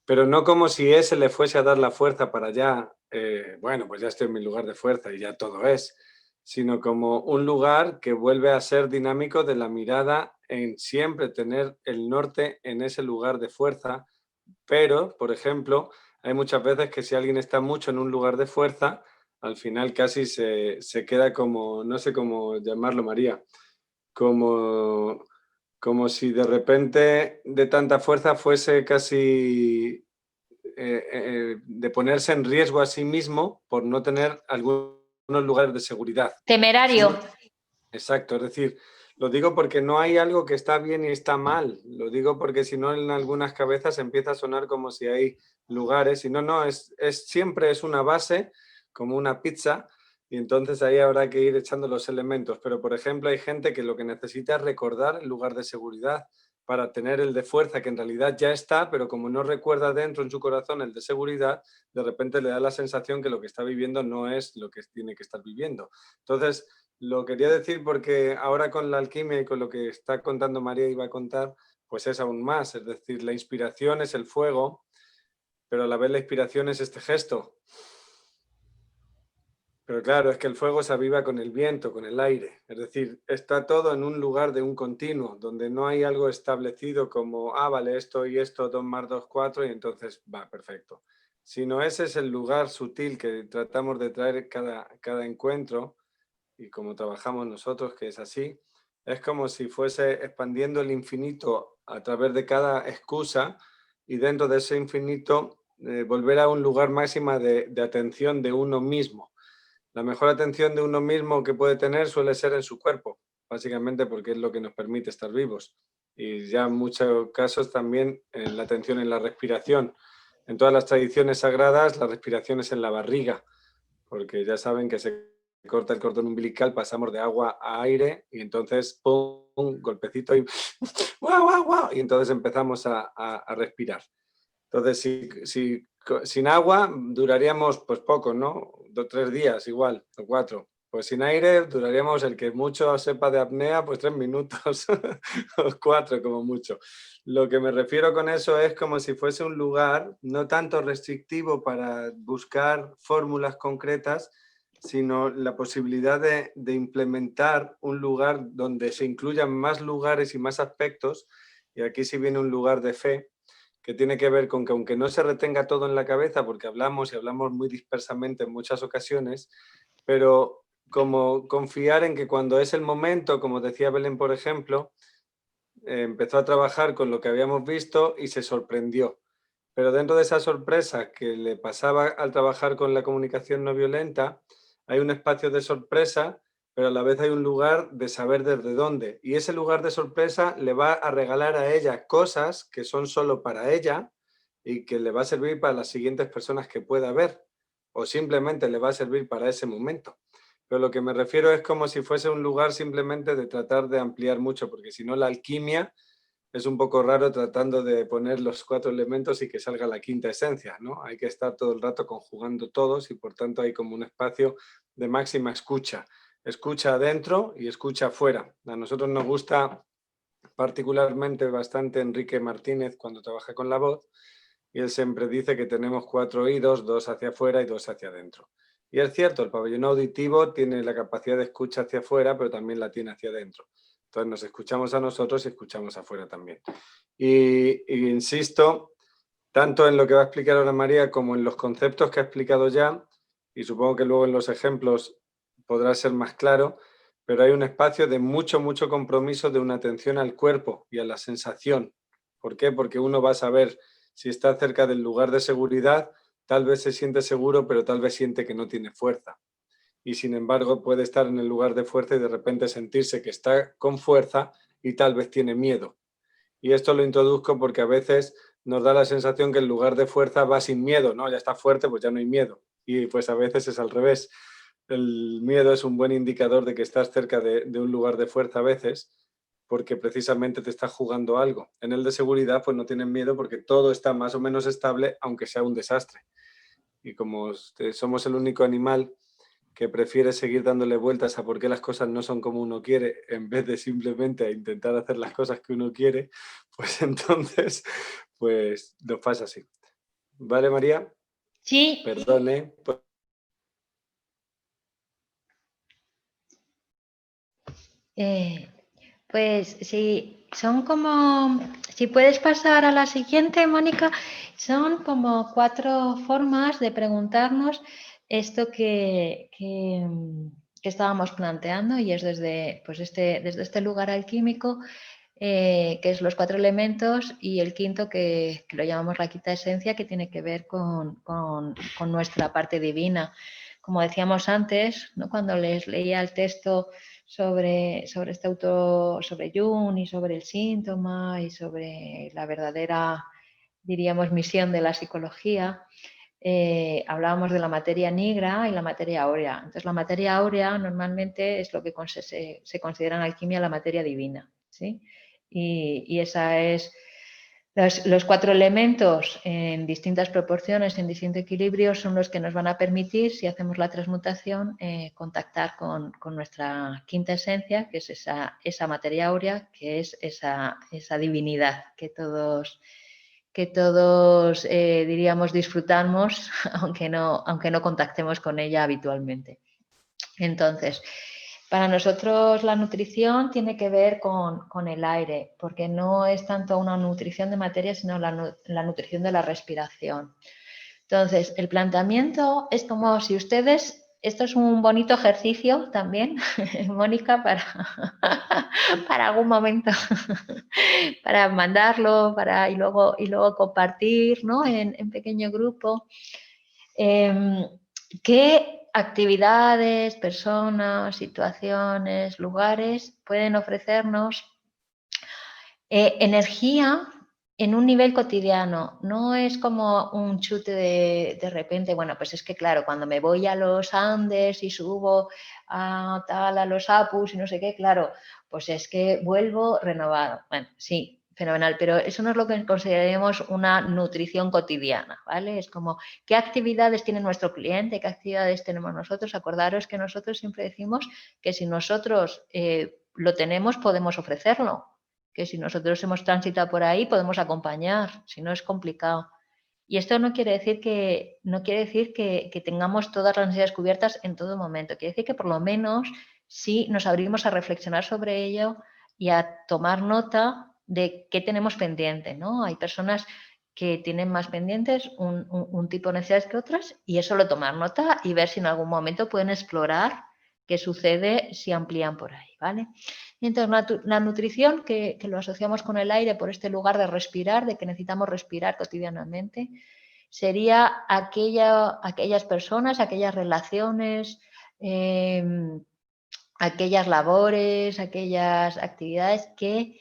Pero no como si ese le fuese a dar la fuerza para ya, bueno, pues ya estoy en mi lugar de fuerza y ya todo es, sino como un lugar que vuelve a ser dinámico de la mirada en siempre tener el norte en ese lugar de fuerza. Pero, por ejemplo, hay muchas veces que si alguien está mucho en un lugar de fuerza, al final casi se queda como, no sé cómo llamarlo, María, como si de repente de tanta fuerza fuese casi de ponerse en riesgo a sí mismo por no tener algunos lugares de seguridad. Temerario. Sí, exacto, es decir, lo digo porque no hay algo que está bien y está mal, lo digo porque si no en algunas cabezas empieza a sonar como si hay lugares, y no, siempre es una base, como una pizza, y entonces ahí habrá que ir echando los elementos. Pero, por ejemplo, hay gente que lo que necesita es recordar el lugar de seguridad para tener el de fuerza, que en realidad ya está, pero como no recuerda dentro en su corazón el de seguridad, de repente le da la sensación que lo que está viviendo no es lo que tiene que estar viviendo. Entonces, lo quería decir porque ahora con la alquimia y con lo que está contando María iba a contar, pues es aún más. Es decir, la inspiración es el fuego, pero a la vez la inspiración es este gesto. Pero claro, es que el fuego se aviva con el viento, con el aire. Es decir, está todo en un lugar de un continuo, donde no hay algo establecido como, vale, esto y esto, 2 más 2, 4, y entonces va, perfecto. Sino ese es el lugar sutil que tratamos de traer cada encuentro, y como trabajamos nosotros, que es así, es como si fuese expandiendo el infinito a través de cada excusa, y dentro de ese infinito volver a un lugar máxima de atención de uno mismo. La mejor atención de uno mismo que puede tener suele ser en su cuerpo, básicamente porque es lo que nos permite estar vivos. Y ya en muchos casos también en la atención en la respiración. En todas las tradiciones sagradas, la respiración es en la barriga, porque ya saben que se corta el cordón umbilical, pasamos de agua a aire y entonces pum, un golpecito y ¡guau, guau, guau! Y entonces empezamos a respirar. Entonces, sin agua duraríamos pues poco, ¿no? 2 o 3 días igual, o 4. Pues sin aire duraríamos, el que mucho sepa de apnea, pues 3 minutos o 4 como mucho. Lo que me refiero con eso es como si fuese un lugar no tanto restrictivo para buscar fórmulas concretas, sino la posibilidad de implementar un lugar donde se incluyan más lugares y más aspectos. Y aquí sí viene un lugar de fe, que tiene que ver con que aunque no se retenga todo en la cabeza, porque hablamos y hablamos muy dispersamente en muchas ocasiones, pero como confiar en que cuando es el momento, como decía Belén, por ejemplo, empezó a trabajar con lo que habíamos visto y se sorprendió. Pero dentro de esa sorpresa que le pasaba al trabajar con la comunicación no violenta, hay un espacio de sorpresa, pero a la vez hay un lugar de saber desde dónde. Y ese lugar de sorpresa le va a regalar a ella cosas que son solo para ella y que le va a servir para las siguientes personas que pueda ver, o simplemente le va a servir para ese momento. Pero lo que me refiero es como si fuese un lugar simplemente de tratar de ampliar mucho, porque si no la alquimia es un poco raro tratando de poner los 4 elementos y que salga la quinta esencia, ¿no? Hay que estar todo el rato conjugando todos y por tanto hay como un espacio de máxima escucha. Escucha adentro y escucha afuera. A nosotros nos gusta particularmente bastante Enrique Martínez cuando trabaja con la voz, y él siempre dice que tenemos 4 oídos, 2 hacia afuera y 2 hacia adentro. Y es cierto, el pabellón auditivo tiene la capacidad de escucha hacia afuera, pero también la tiene hacia adentro. Entonces nos escuchamos a nosotros y escuchamos afuera también. Y insisto, tanto en lo que va a explicar ahora María como en los conceptos que ha explicado ya, y supongo que luego en los ejemplos podrá ser más claro, pero hay un espacio de mucho compromiso de una atención al cuerpo y a la sensación. ¿Por qué? Porque uno va a saber si está cerca del lugar de seguridad, tal vez se siente seguro, pero tal vez siente que no tiene fuerza. Y sin embargo puede estar en el lugar de fuerza y de repente sentirse que está con fuerza y tal vez tiene miedo. Y esto lo introduzco porque a veces nos da la sensación que el lugar de fuerza va sin miedo, ¿no? Ya está fuerte, pues ya no hay miedo. Y pues a veces es al revés. El miedo es un buen indicador de que estás cerca de un lugar de fuerza a veces, porque precisamente te estás jugando algo. En el de seguridad pues no tienen miedo porque todo está más o menos estable, aunque sea un desastre. Y como somos el único animal que prefiere seguir dándole vueltas a por qué las cosas no son como uno quiere, en vez de simplemente a intentar hacer las cosas que uno quiere, pues entonces pues nos pasa así. ¿Vale, María? Sí. Perdone. Pues sí, son como, si puedes pasar a la siguiente, Mónica, son como 4 formas de preguntarnos esto que estábamos planteando, y es desde, pues desde este lugar alquímico, que es los 4 elementos, y el quinto que lo llamamos la quinta esencia, que tiene que ver con nuestra parte divina. Como decíamos antes, ¿no? Cuando les leía el texto sobre este autor, sobre Jung y sobre el síntoma y sobre la verdadera, diríamos, misión de la psicología, hablábamos de la materia negra y la materia áurea. Entonces, la materia áurea normalmente es lo que se considera en alquimia la materia divina, ¿sí? Y esa es los 4 elementos en distintas proporciones, en distinto equilibrio, son los que nos van a permitir, si hacemos la transmutación, contactar con nuestra quinta esencia, que es esa materia áurea, que es esa divinidad que todos diríamos disfrutamos, aunque no contactemos con ella habitualmente. Entonces, para nosotros la nutrición tiene que ver con el aire, porque no es tanto una nutrición de materia, sino la nutrición de la respiración. Entonces, el planteamiento es como si ustedes, esto es un bonito ejercicio también, Mónica, para algún momento, para mandarlo y luego compartir, ¿no? en pequeño grupo. ¿Qué actividades, personas, situaciones, lugares pueden ofrecernos energía en un nivel cotidiano? No es como un chute de repente, bueno, pues es que claro, cuando me voy a los Andes y subo a los Apus y no sé qué, claro, pues es que vuelvo renovado. Bueno, sí, fenomenal, pero eso no es lo que consideremos una nutrición cotidiana, ¿vale? Es como, ¿qué actividades tiene nuestro cliente? ¿Qué actividades tenemos nosotros? Acordaros que nosotros siempre decimos que si nosotros lo tenemos, podemos ofrecerlo, que si nosotros hemos transitado por ahí, podemos acompañar, si no es complicado. Y esto no quiere decir que tengamos todas las necesidades cubiertas en todo momento, quiere decir que por lo menos sí nos abrimos a reflexionar sobre ello y a tomar nota de qué tenemos pendiente, ¿no? Hay personas que tienen más pendientes un tipo de necesidades que otras, y eso lo tomar nota y ver si en algún momento pueden explorar qué sucede si amplían por ahí, ¿vale? Y entonces la nutrición, que lo asociamos con el aire por este lugar de respirar, de que necesitamos respirar cotidianamente, sería aquellas personas, aquellas relaciones, aquellas labores, aquellas actividades que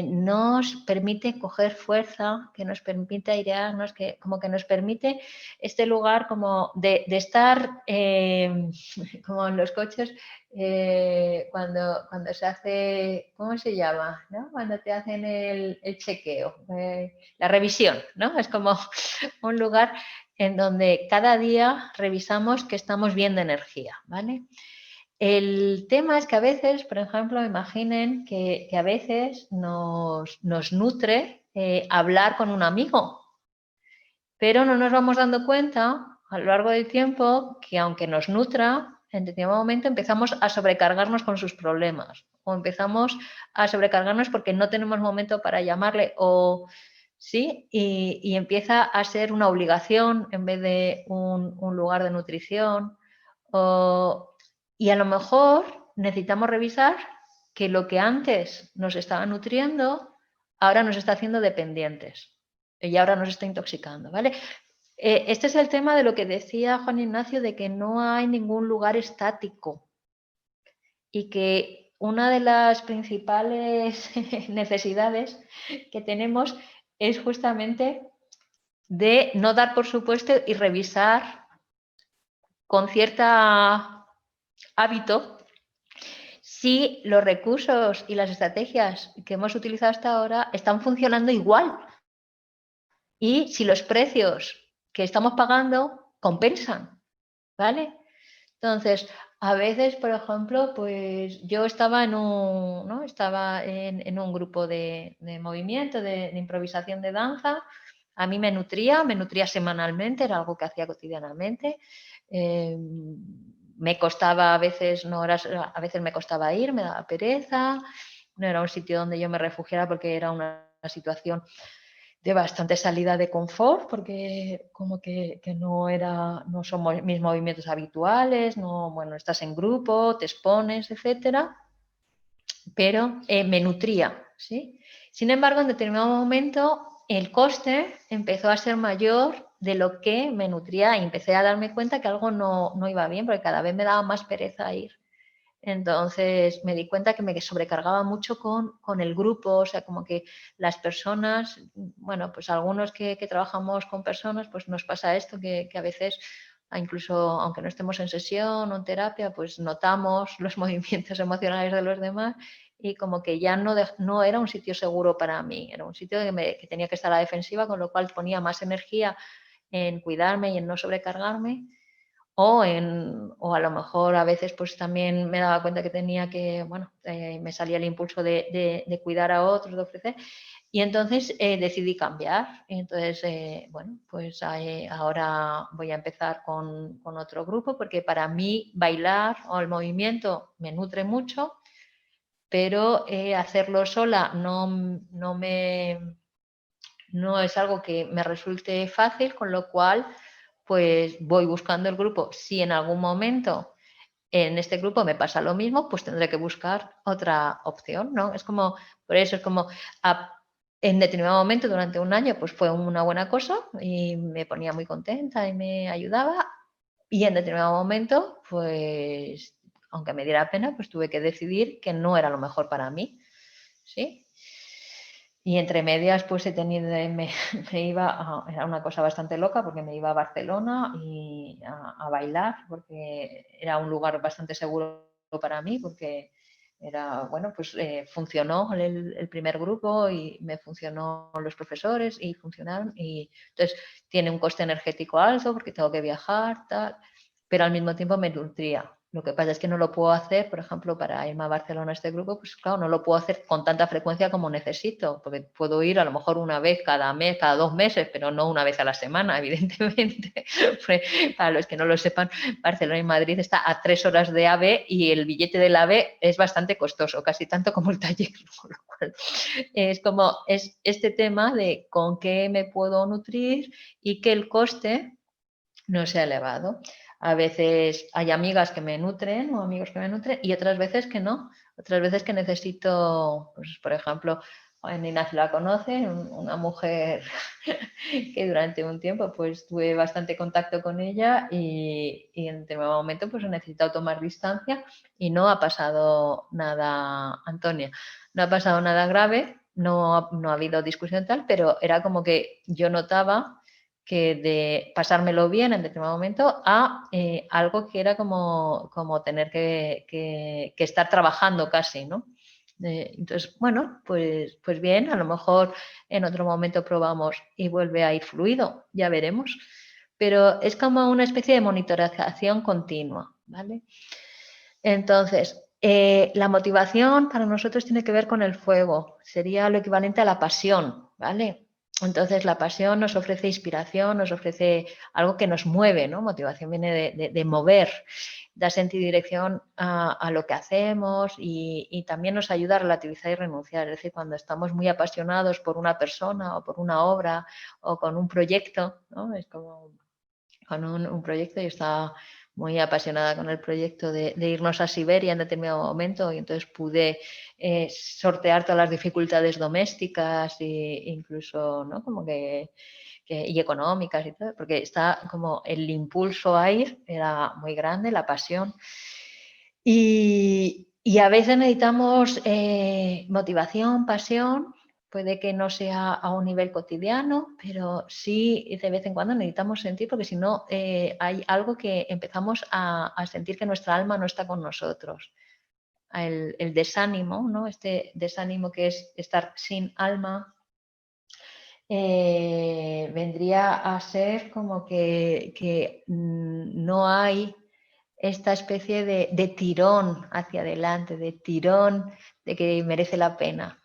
nos permite coger fuerza, que nos permite airearnos, que nos permite este lugar como de estar como en los coches cuando se hace, ¿cómo se llama? ¿No? Cuando te hacen el chequeo, la revisión, ¿no? Es como un lugar en donde cada día revisamos que estamos bien de energía, ¿vale? El tema es que a veces, por ejemplo, imaginen que a veces nos nutre hablar con un amigo, pero no nos vamos dando cuenta a lo largo del tiempo que aunque nos nutra, en determinado momento empezamos a sobrecargarnos con sus problemas, o empezamos a sobrecargarnos porque no tenemos momento para llamarle, o sí, y empieza a ser una obligación en vez de un lugar de nutrición. Y a lo mejor necesitamos revisar que lo que antes nos estaba nutriendo, ahora nos está haciendo dependientes y ahora nos está intoxicando, ¿vale? Este es el tema de lo que decía Juan Ignacio, de que no hay ningún lugar estático y que una de las principales necesidades que tenemos es justamente de no dar por supuesto y revisar con cierta hábito si los recursos y las estrategias que hemos utilizado hasta ahora están funcionando igual y si los precios que estamos pagando compensan, ¿vale? Entonces, a veces, por ejemplo, pues yo estaba en un, ¿no? estaba en un grupo de movimiento, de improvisación de danza. A mí me nutría semanalmente, era algo que hacía cotidianamente. Me costaba a veces, a veces me costaba ir, me daba pereza. No era un sitio donde yo me refugiara porque era una situación de bastante salida de confort, porque como que no son mis movimientos habituales, no, bueno, estás en grupo, te expones, etcétera, pero me nutría, ¿sí? Sin embargo, en determinado momento el coste empezó a ser mayor de lo que me nutría y empecé a darme cuenta que algo no iba bien, porque cada vez me daba más pereza ir. Entonces me di cuenta que me sobrecargaba mucho con el grupo, o sea, como que las personas, bueno, pues algunos que trabajamos con personas, pues nos pasa esto, que a veces, incluso aunque no estemos en sesión o en terapia, pues notamos los movimientos emocionales de los demás y como que ya no era un sitio seguro para mí, era un sitio que tenía que estar a la defensiva, con lo cual ponía más energía en cuidarme y en no sobrecargarme. O a lo mejor a veces pues también me daba cuenta que tenía que, bueno, me salía el impulso de cuidar a otros, de ofrecer, y entonces decidí cambiar. Entonces, bueno, pues ahora voy a empezar con otro grupo, porque para mí bailar o el movimiento me nutre mucho, pero hacerlo sola no es algo que me resulte fácil, con lo cual pues voy buscando el grupo. Si en algún momento en este grupo me pasa lo mismo, pues tendré que buscar otra opción, ¿no? Es como, por eso es como, en determinado momento, durante un año, pues fue una buena cosa y me ponía muy contenta y me ayudaba. Y en determinado momento, pues, aunque me diera pena, pues tuve que decidir que no era lo mejor para mí, ¿sí? Y entre medias, pues he tenido, me iba, era una cosa bastante loca porque me iba a Barcelona y a bailar, porque era un lugar bastante seguro para mí, porque era, bueno, pues funcionó el primer grupo y me funcionó los profesores y funcionaron. Y entonces tiene un coste energético alto porque tengo que viajar, tal, pero al mismo tiempo me nutría. Lo que pasa es que no lo puedo hacer, por ejemplo, para irme a Barcelona a este grupo, pues claro, no lo puedo hacer con tanta frecuencia como necesito, porque puedo ir a lo mejor una vez cada mes, cada 2 meses, pero no una vez a la semana, evidentemente. Para los que no lo sepan, Barcelona y Madrid está a 3 horas de AVE y el billete del AVE es bastante costoso, casi tanto como el taller, con lo cual es como es este tema de con qué me puedo nutrir y que el coste no sea elevado. A veces hay amigas que me nutren o amigos que me nutren y otras veces que no. Otras veces que necesito, pues, por ejemplo, en Ignacio la conoce, una mujer que durante un tiempo pues tuve bastante contacto con ella y en determinado momento pues he necesitado tomar distancia y no ha pasado nada, Antonia, no ha pasado nada grave, no ha habido discusión tal, pero era como que yo notaba que de pasármelo bien en determinado momento a algo que era como tener que estar trabajando casi, ¿no? Entonces, bueno, pues bien, a lo mejor en otro momento probamos y vuelve a ir fluido, ya veremos. Pero es como una especie de monitorización continua, ¿vale? Entonces, la motivación para nosotros tiene que ver con el fuego, sería lo equivalente a la pasión, ¿vale? Entonces, la pasión nos ofrece inspiración, nos ofrece algo que nos mueve, ¿no? Motivación viene de mover, da sentido y dirección a lo que hacemos y también nos ayuda a relativizar y renunciar. Es decir, cuando estamos muy apasionados por una persona o por una obra o con un proyecto, ¿no? Es como con un proyecto, yo estaba muy apasionada con el proyecto de irnos a Siberia en determinado momento y entonces pude sortear todas las dificultades domésticas e incluso, ¿no? Como y económicas y todo, porque está como el impulso a ir era muy grande, la pasión. Y a veces necesitamos motivación, pasión, puede que no sea a un nivel cotidiano, pero sí de vez en cuando necesitamos sentir, porque si no hay algo que empezamos a sentir que nuestra alma no está con nosotros. El desánimo, ¿no? Este desánimo que es estar sin alma, vendría a ser como que no hay esta especie de tirón hacia adelante, de tirón de que merece la pena.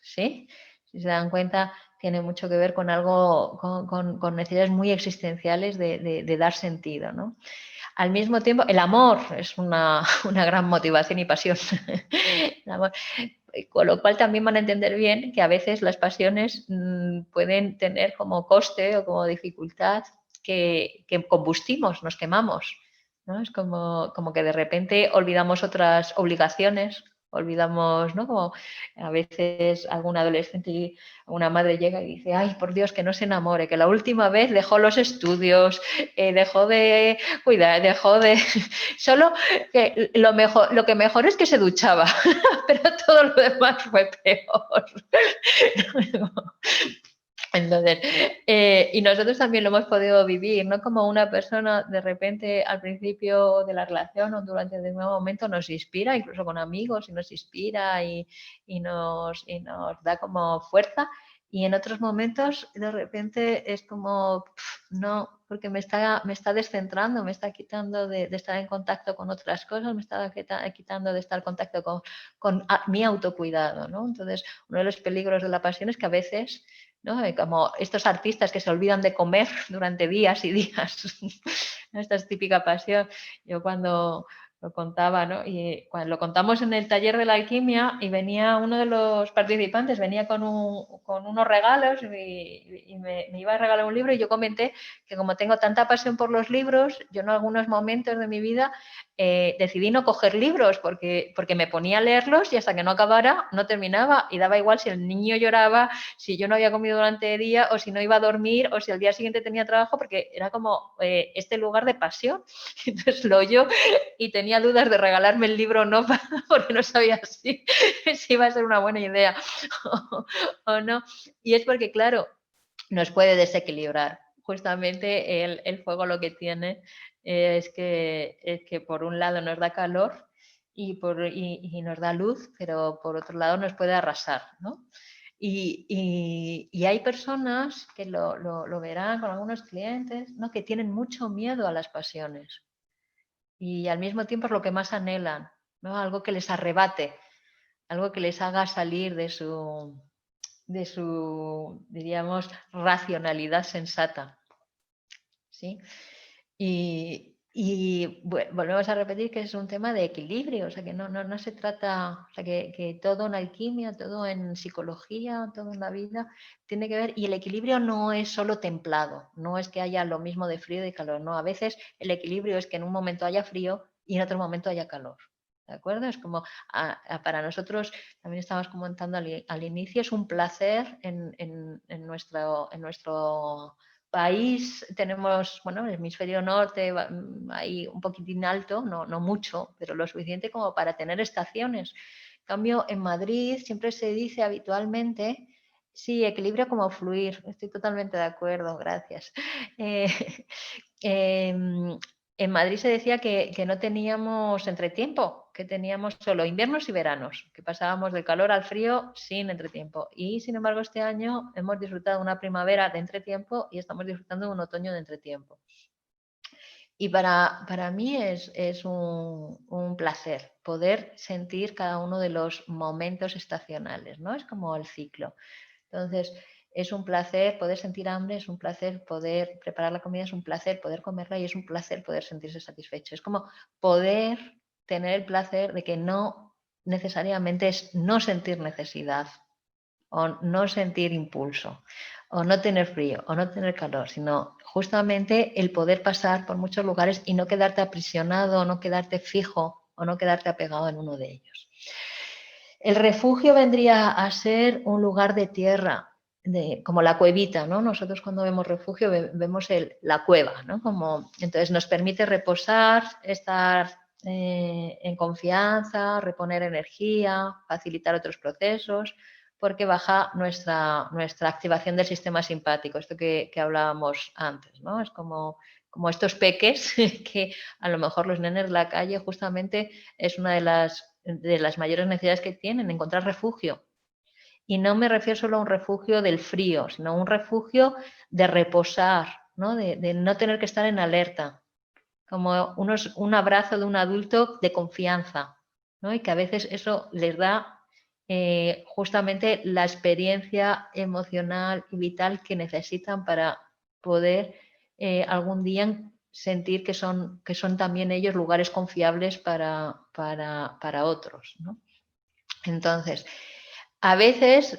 ¿Sí? Si se dan cuenta, tiene mucho que ver con algo, con necesidades muy existenciales de dar sentido, ¿no? Al mismo tiempo, el amor es una gran motivación y pasión. El amor. Con lo cual también van a entender bien que a veces las pasiones pueden tener como coste o como dificultad que combustimos, nos quemamos, ¿no? Es como que de repente olvidamos otras obligaciones, olvidamos, ¿no? Como a veces algún adolescente, una madre llega y dice, ay, por Dios, que no se enamore, que la última vez dejó los estudios, dejó de cuidar, dejó de... Solo que lo que mejor es que se duchaba, pero todo lo demás fue peor. Entonces, y nosotros también lo hemos podido vivir, ¿no? Como una persona de repente al principio de la relación o durante determinado momento nos inspira, incluso con amigos, y nos inspira y nos da como fuerza, y en otros momentos de repente es como, no, porque me está descentrando, me está quitando de estar en contacto con otras cosas, me está quitando de estar en contacto con mi autocuidado, ¿no? Entonces, uno de los peligros de la pasión es que a veces, ¿no? Como estos artistas que se olvidan de comer durante días y días. Esta es típica pasión. Yo cuando lo contaba, ¿no? Y cuando lo contamos en el taller de la alquimia y venía uno de los participantes, venía con unos regalos y me iba a regalar un libro, y yo comenté que como tengo tanta pasión por los libros, yo en algunos momentos de mi vida decidí no coger libros porque me ponía a leerlos y hasta que no acabara no terminaba, y daba igual si el niño lloraba, si yo no había comido durante el día, o si no iba a dormir, o si al día siguiente tenía trabajo, porque era como este lugar de pasión. Entonces lo oyó y tenía dudas de regalarme el libro o no, porque no sabía si iba a ser una buena idea o no. Y es porque, claro, nos puede desequilibrar. Justamente el fuego lo que tiene es que por un lado nos da calor y nos da luz, pero por otro lado nos puede arrasar, ¿no? Y hay personas que lo verán con algunos clientes, ¿no? Que tienen mucho miedo a las pasiones y al mismo tiempo es lo que más anhelan, ¿no? Algo que les arrebate, algo que les haga salir de su, diríamos, racionalidad sensata, ¿sí? Y volvemos a repetir que es un tema de equilibrio, o sea, que no se trata, o sea, que todo en alquimia, todo en psicología, todo en la vida tiene que ver, y el equilibrio no es solo templado, no es que haya lo mismo de frío y de calor, no, a veces el equilibrio es que en un momento haya frío y en otro momento haya calor. ¿De acuerdo? Es como, para nosotros, también estábamos comentando al inicio, es un placer en nuestro país. Tenemos, bueno, el hemisferio norte ahí un poquitín alto, no mucho, pero lo suficiente como para tener estaciones. En cambio, en Madrid siempre se dice habitualmente, sí, equilibrio como fluir. Estoy totalmente de acuerdo, gracias. En Madrid se decía que no teníamos entretiempo, que teníamos solo inviernos y veranos, que pasábamos del calor al frío sin entretiempo. Y sin embargo este año hemos disfrutado una primavera de entretiempo y estamos disfrutando de un otoño de entretiempo. Y para mí es un placer poder sentir cada uno de los momentos estacionales, ¿no? Es como el ciclo. Entonces, es un placer poder sentir hambre, es un placer poder preparar la comida, es un placer poder comerla y es un placer poder sentirse satisfecho. Es como poder tener el placer de que no necesariamente es no sentir necesidad o no sentir impulso o no tener frío o no tener calor, sino justamente el poder pasar por muchos lugares y no quedarte aprisionado o no quedarte fijo o no quedarte apegado en uno de ellos. El refugio vendría a ser un lugar de tierra, como la cuevita, ¿no? Nosotros cuando vemos refugio vemos la cueva, ¿no? Entonces nos permite reposar, estar en confianza, reponer energía, facilitar otros procesos, porque baja nuestra activación del sistema simpático, esto que hablábamos antes, ¿no? Es como estos peques que a lo mejor los nenes de la calle justamente es una de las mayores necesidades que tienen, encontrar refugio. Y no me refiero solo a un refugio del frío, sino a un refugio de reposar, ¿no? De no tener que estar en alerta, como un abrazo de un adulto de confianza, ¿no? Y que a veces eso les da justamente la experiencia emocional y vital que necesitan para poder algún día sentir que son también ellos lugares confiables para otros, ¿no? Entonces, a veces,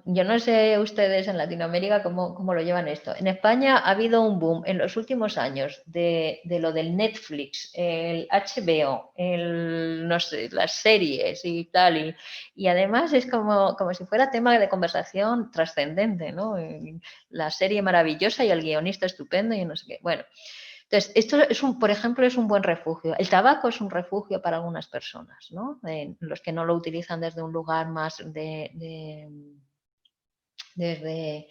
yo no sé ustedes en Latinoamérica cómo lo llevan esto. En España ha habido un boom en los últimos años de lo del Netflix, el HBO, no sé, las series y tal. Y además es como si fuera tema de conversación trascendente, ¿no? La serie maravillosa y el guionista estupendo y no sé qué. Bueno. Entonces, esto por ejemplo, es un buen refugio. El tabaco es un refugio para algunas personas, ¿no? Los que no lo utilizan desde un lugar más desde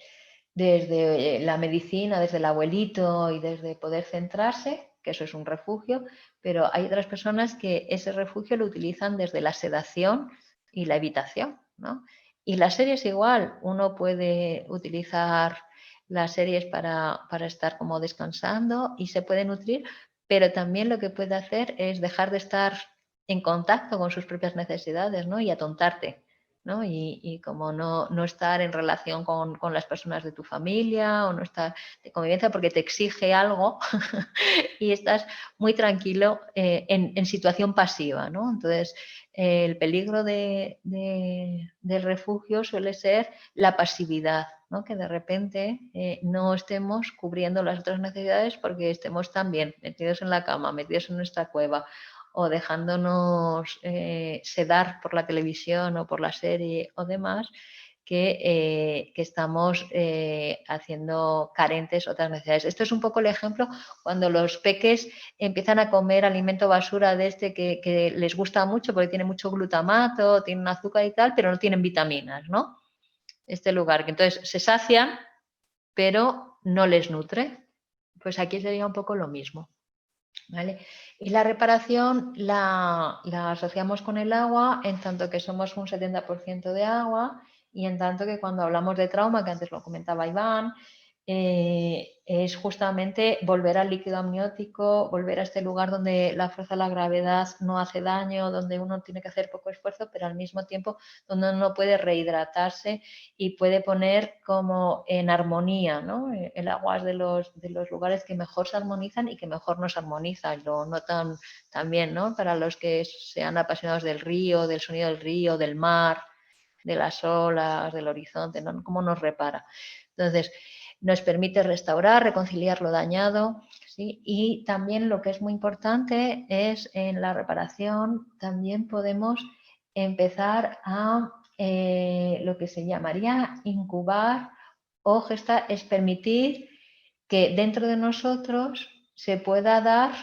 la medicina, desde el abuelito y desde poder centrarse, que eso es un refugio, pero hay otras personas que ese refugio lo utilizan desde la sedación y la evitación, ¿no? Y la serie es igual, uno puede utilizar las series para estar como descansando y se puede nutrir, pero también lo que puede hacer es dejar de estar en contacto con sus propias necesidades, ¿no? Y atontarte, ¿no? Y como no estar en relación con las personas de tu familia o no estar de convivencia porque te exige algo y estás muy tranquilo en situación pasiva, ¿no? Entonces, el peligro del refugio suele ser la pasividad, ¿no? Que de repente no estemos cubriendo las otras necesidades porque estemos también metidos en la cama, metidos en nuestra cueva o dejándonos sedar por la televisión o por la serie o demás, que estamos haciendo carentes otras necesidades. Esto es un poco el ejemplo cuando los peques empiezan a comer alimento basura de este que les gusta mucho porque tiene mucho glutamato, tiene azúcar y tal, pero no tienen vitaminas, ¿no? Este lugar, que entonces se sacian, pero no les nutre. Pues aquí sería un poco lo mismo, ¿vale? Y la reparación la asociamos con el agua en tanto que somos un 70% de agua y en tanto que cuando hablamos de trauma, que antes lo comentaba Iván, es justamente volver al líquido amniótico, volver a este lugar donde la fuerza de la gravedad no hace daño, donde uno tiene que hacer poco esfuerzo, pero al mismo tiempo donde uno puede rehidratarse y puede poner como en armonía, ¿no? El agua es de los lugares que mejor se armonizan y que mejor nos armonizan. Lo notan también, ¿no? Para los que sean apasionados del río, del sonido del río, del mar, de las olas, del horizonte, ¿no? Cómo nos repara. Entonces, nos permite restaurar, reconciliar lo dañado, ¿sí? Y también lo que es muy importante es en la reparación también podemos empezar a lo que se llamaría incubar o gestar, es permitir que dentro de nosotros se pueda dar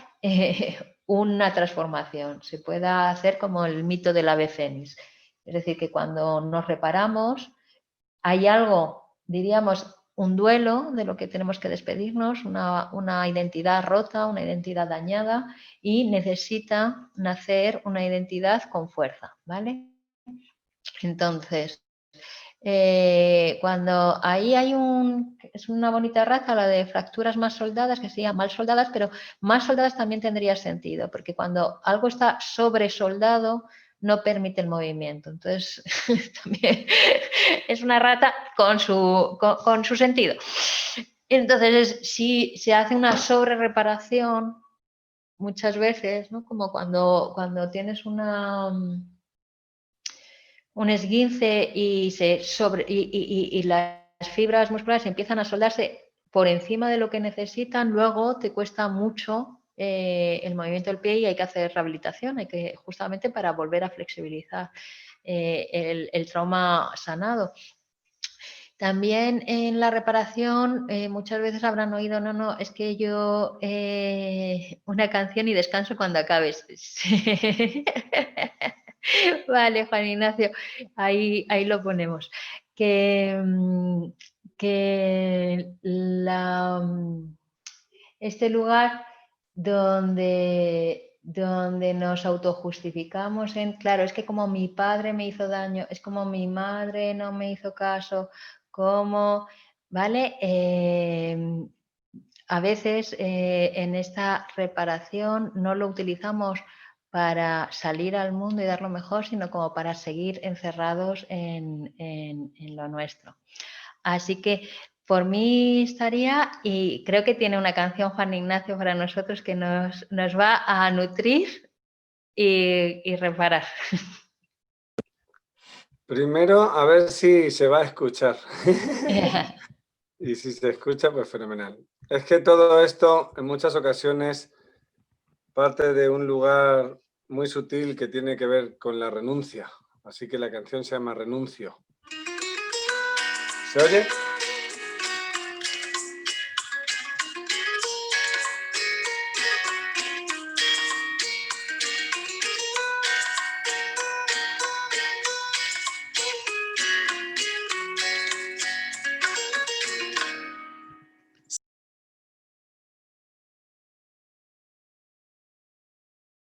una transformación, se pueda hacer como el mito del ave fénix. Es decir, que cuando nos reparamos hay algo, diríamos, un duelo de lo que tenemos que despedirnos, una identidad rota, una identidad dañada y necesita nacer una identidad con fuerza, ¿vale? Entonces, cuando ahí hay es una bonita raza, la de fracturas más soldadas, que serían mal soldadas, pero más soldadas también tendría sentido, porque cuando algo está sobresoldado, no permite el movimiento. Entonces, también es una rata con su sentido. Entonces, si se hace una sobrereparación, muchas veces, ¿no? Como cuando tienes un esguince y las fibras musculares empiezan a soldarse por encima de lo que necesitan, luego te cuesta mucho el movimiento del pie y hay que hacer rehabilitación, justamente para volver a flexibilizar el trauma sanado. También en la reparación muchas veces habrán oído, no, es que yo una canción y descanso cuando acabes. Vale, Juan Ignacio, ahí lo ponemos. Que este lugar donde nos autojustificamos claro, es que como mi padre me hizo daño, es como mi madre no me hizo caso, como, ¿vale? A veces en esta reparación no lo utilizamos para salir al mundo y dar lo mejor, sino como para seguir encerrados en lo nuestro. Así que por mí estaría, y creo que tiene una canción Juan Ignacio para nosotros que nos va a nutrir y reparar. Primero, a ver si se va a escuchar. Y si se escucha, pues fenomenal. Es que todo esto, en muchas ocasiones, parte de un lugar muy sutil que tiene que ver con la renuncia. Así que la canción se llama Renuncio. ¿Se oye?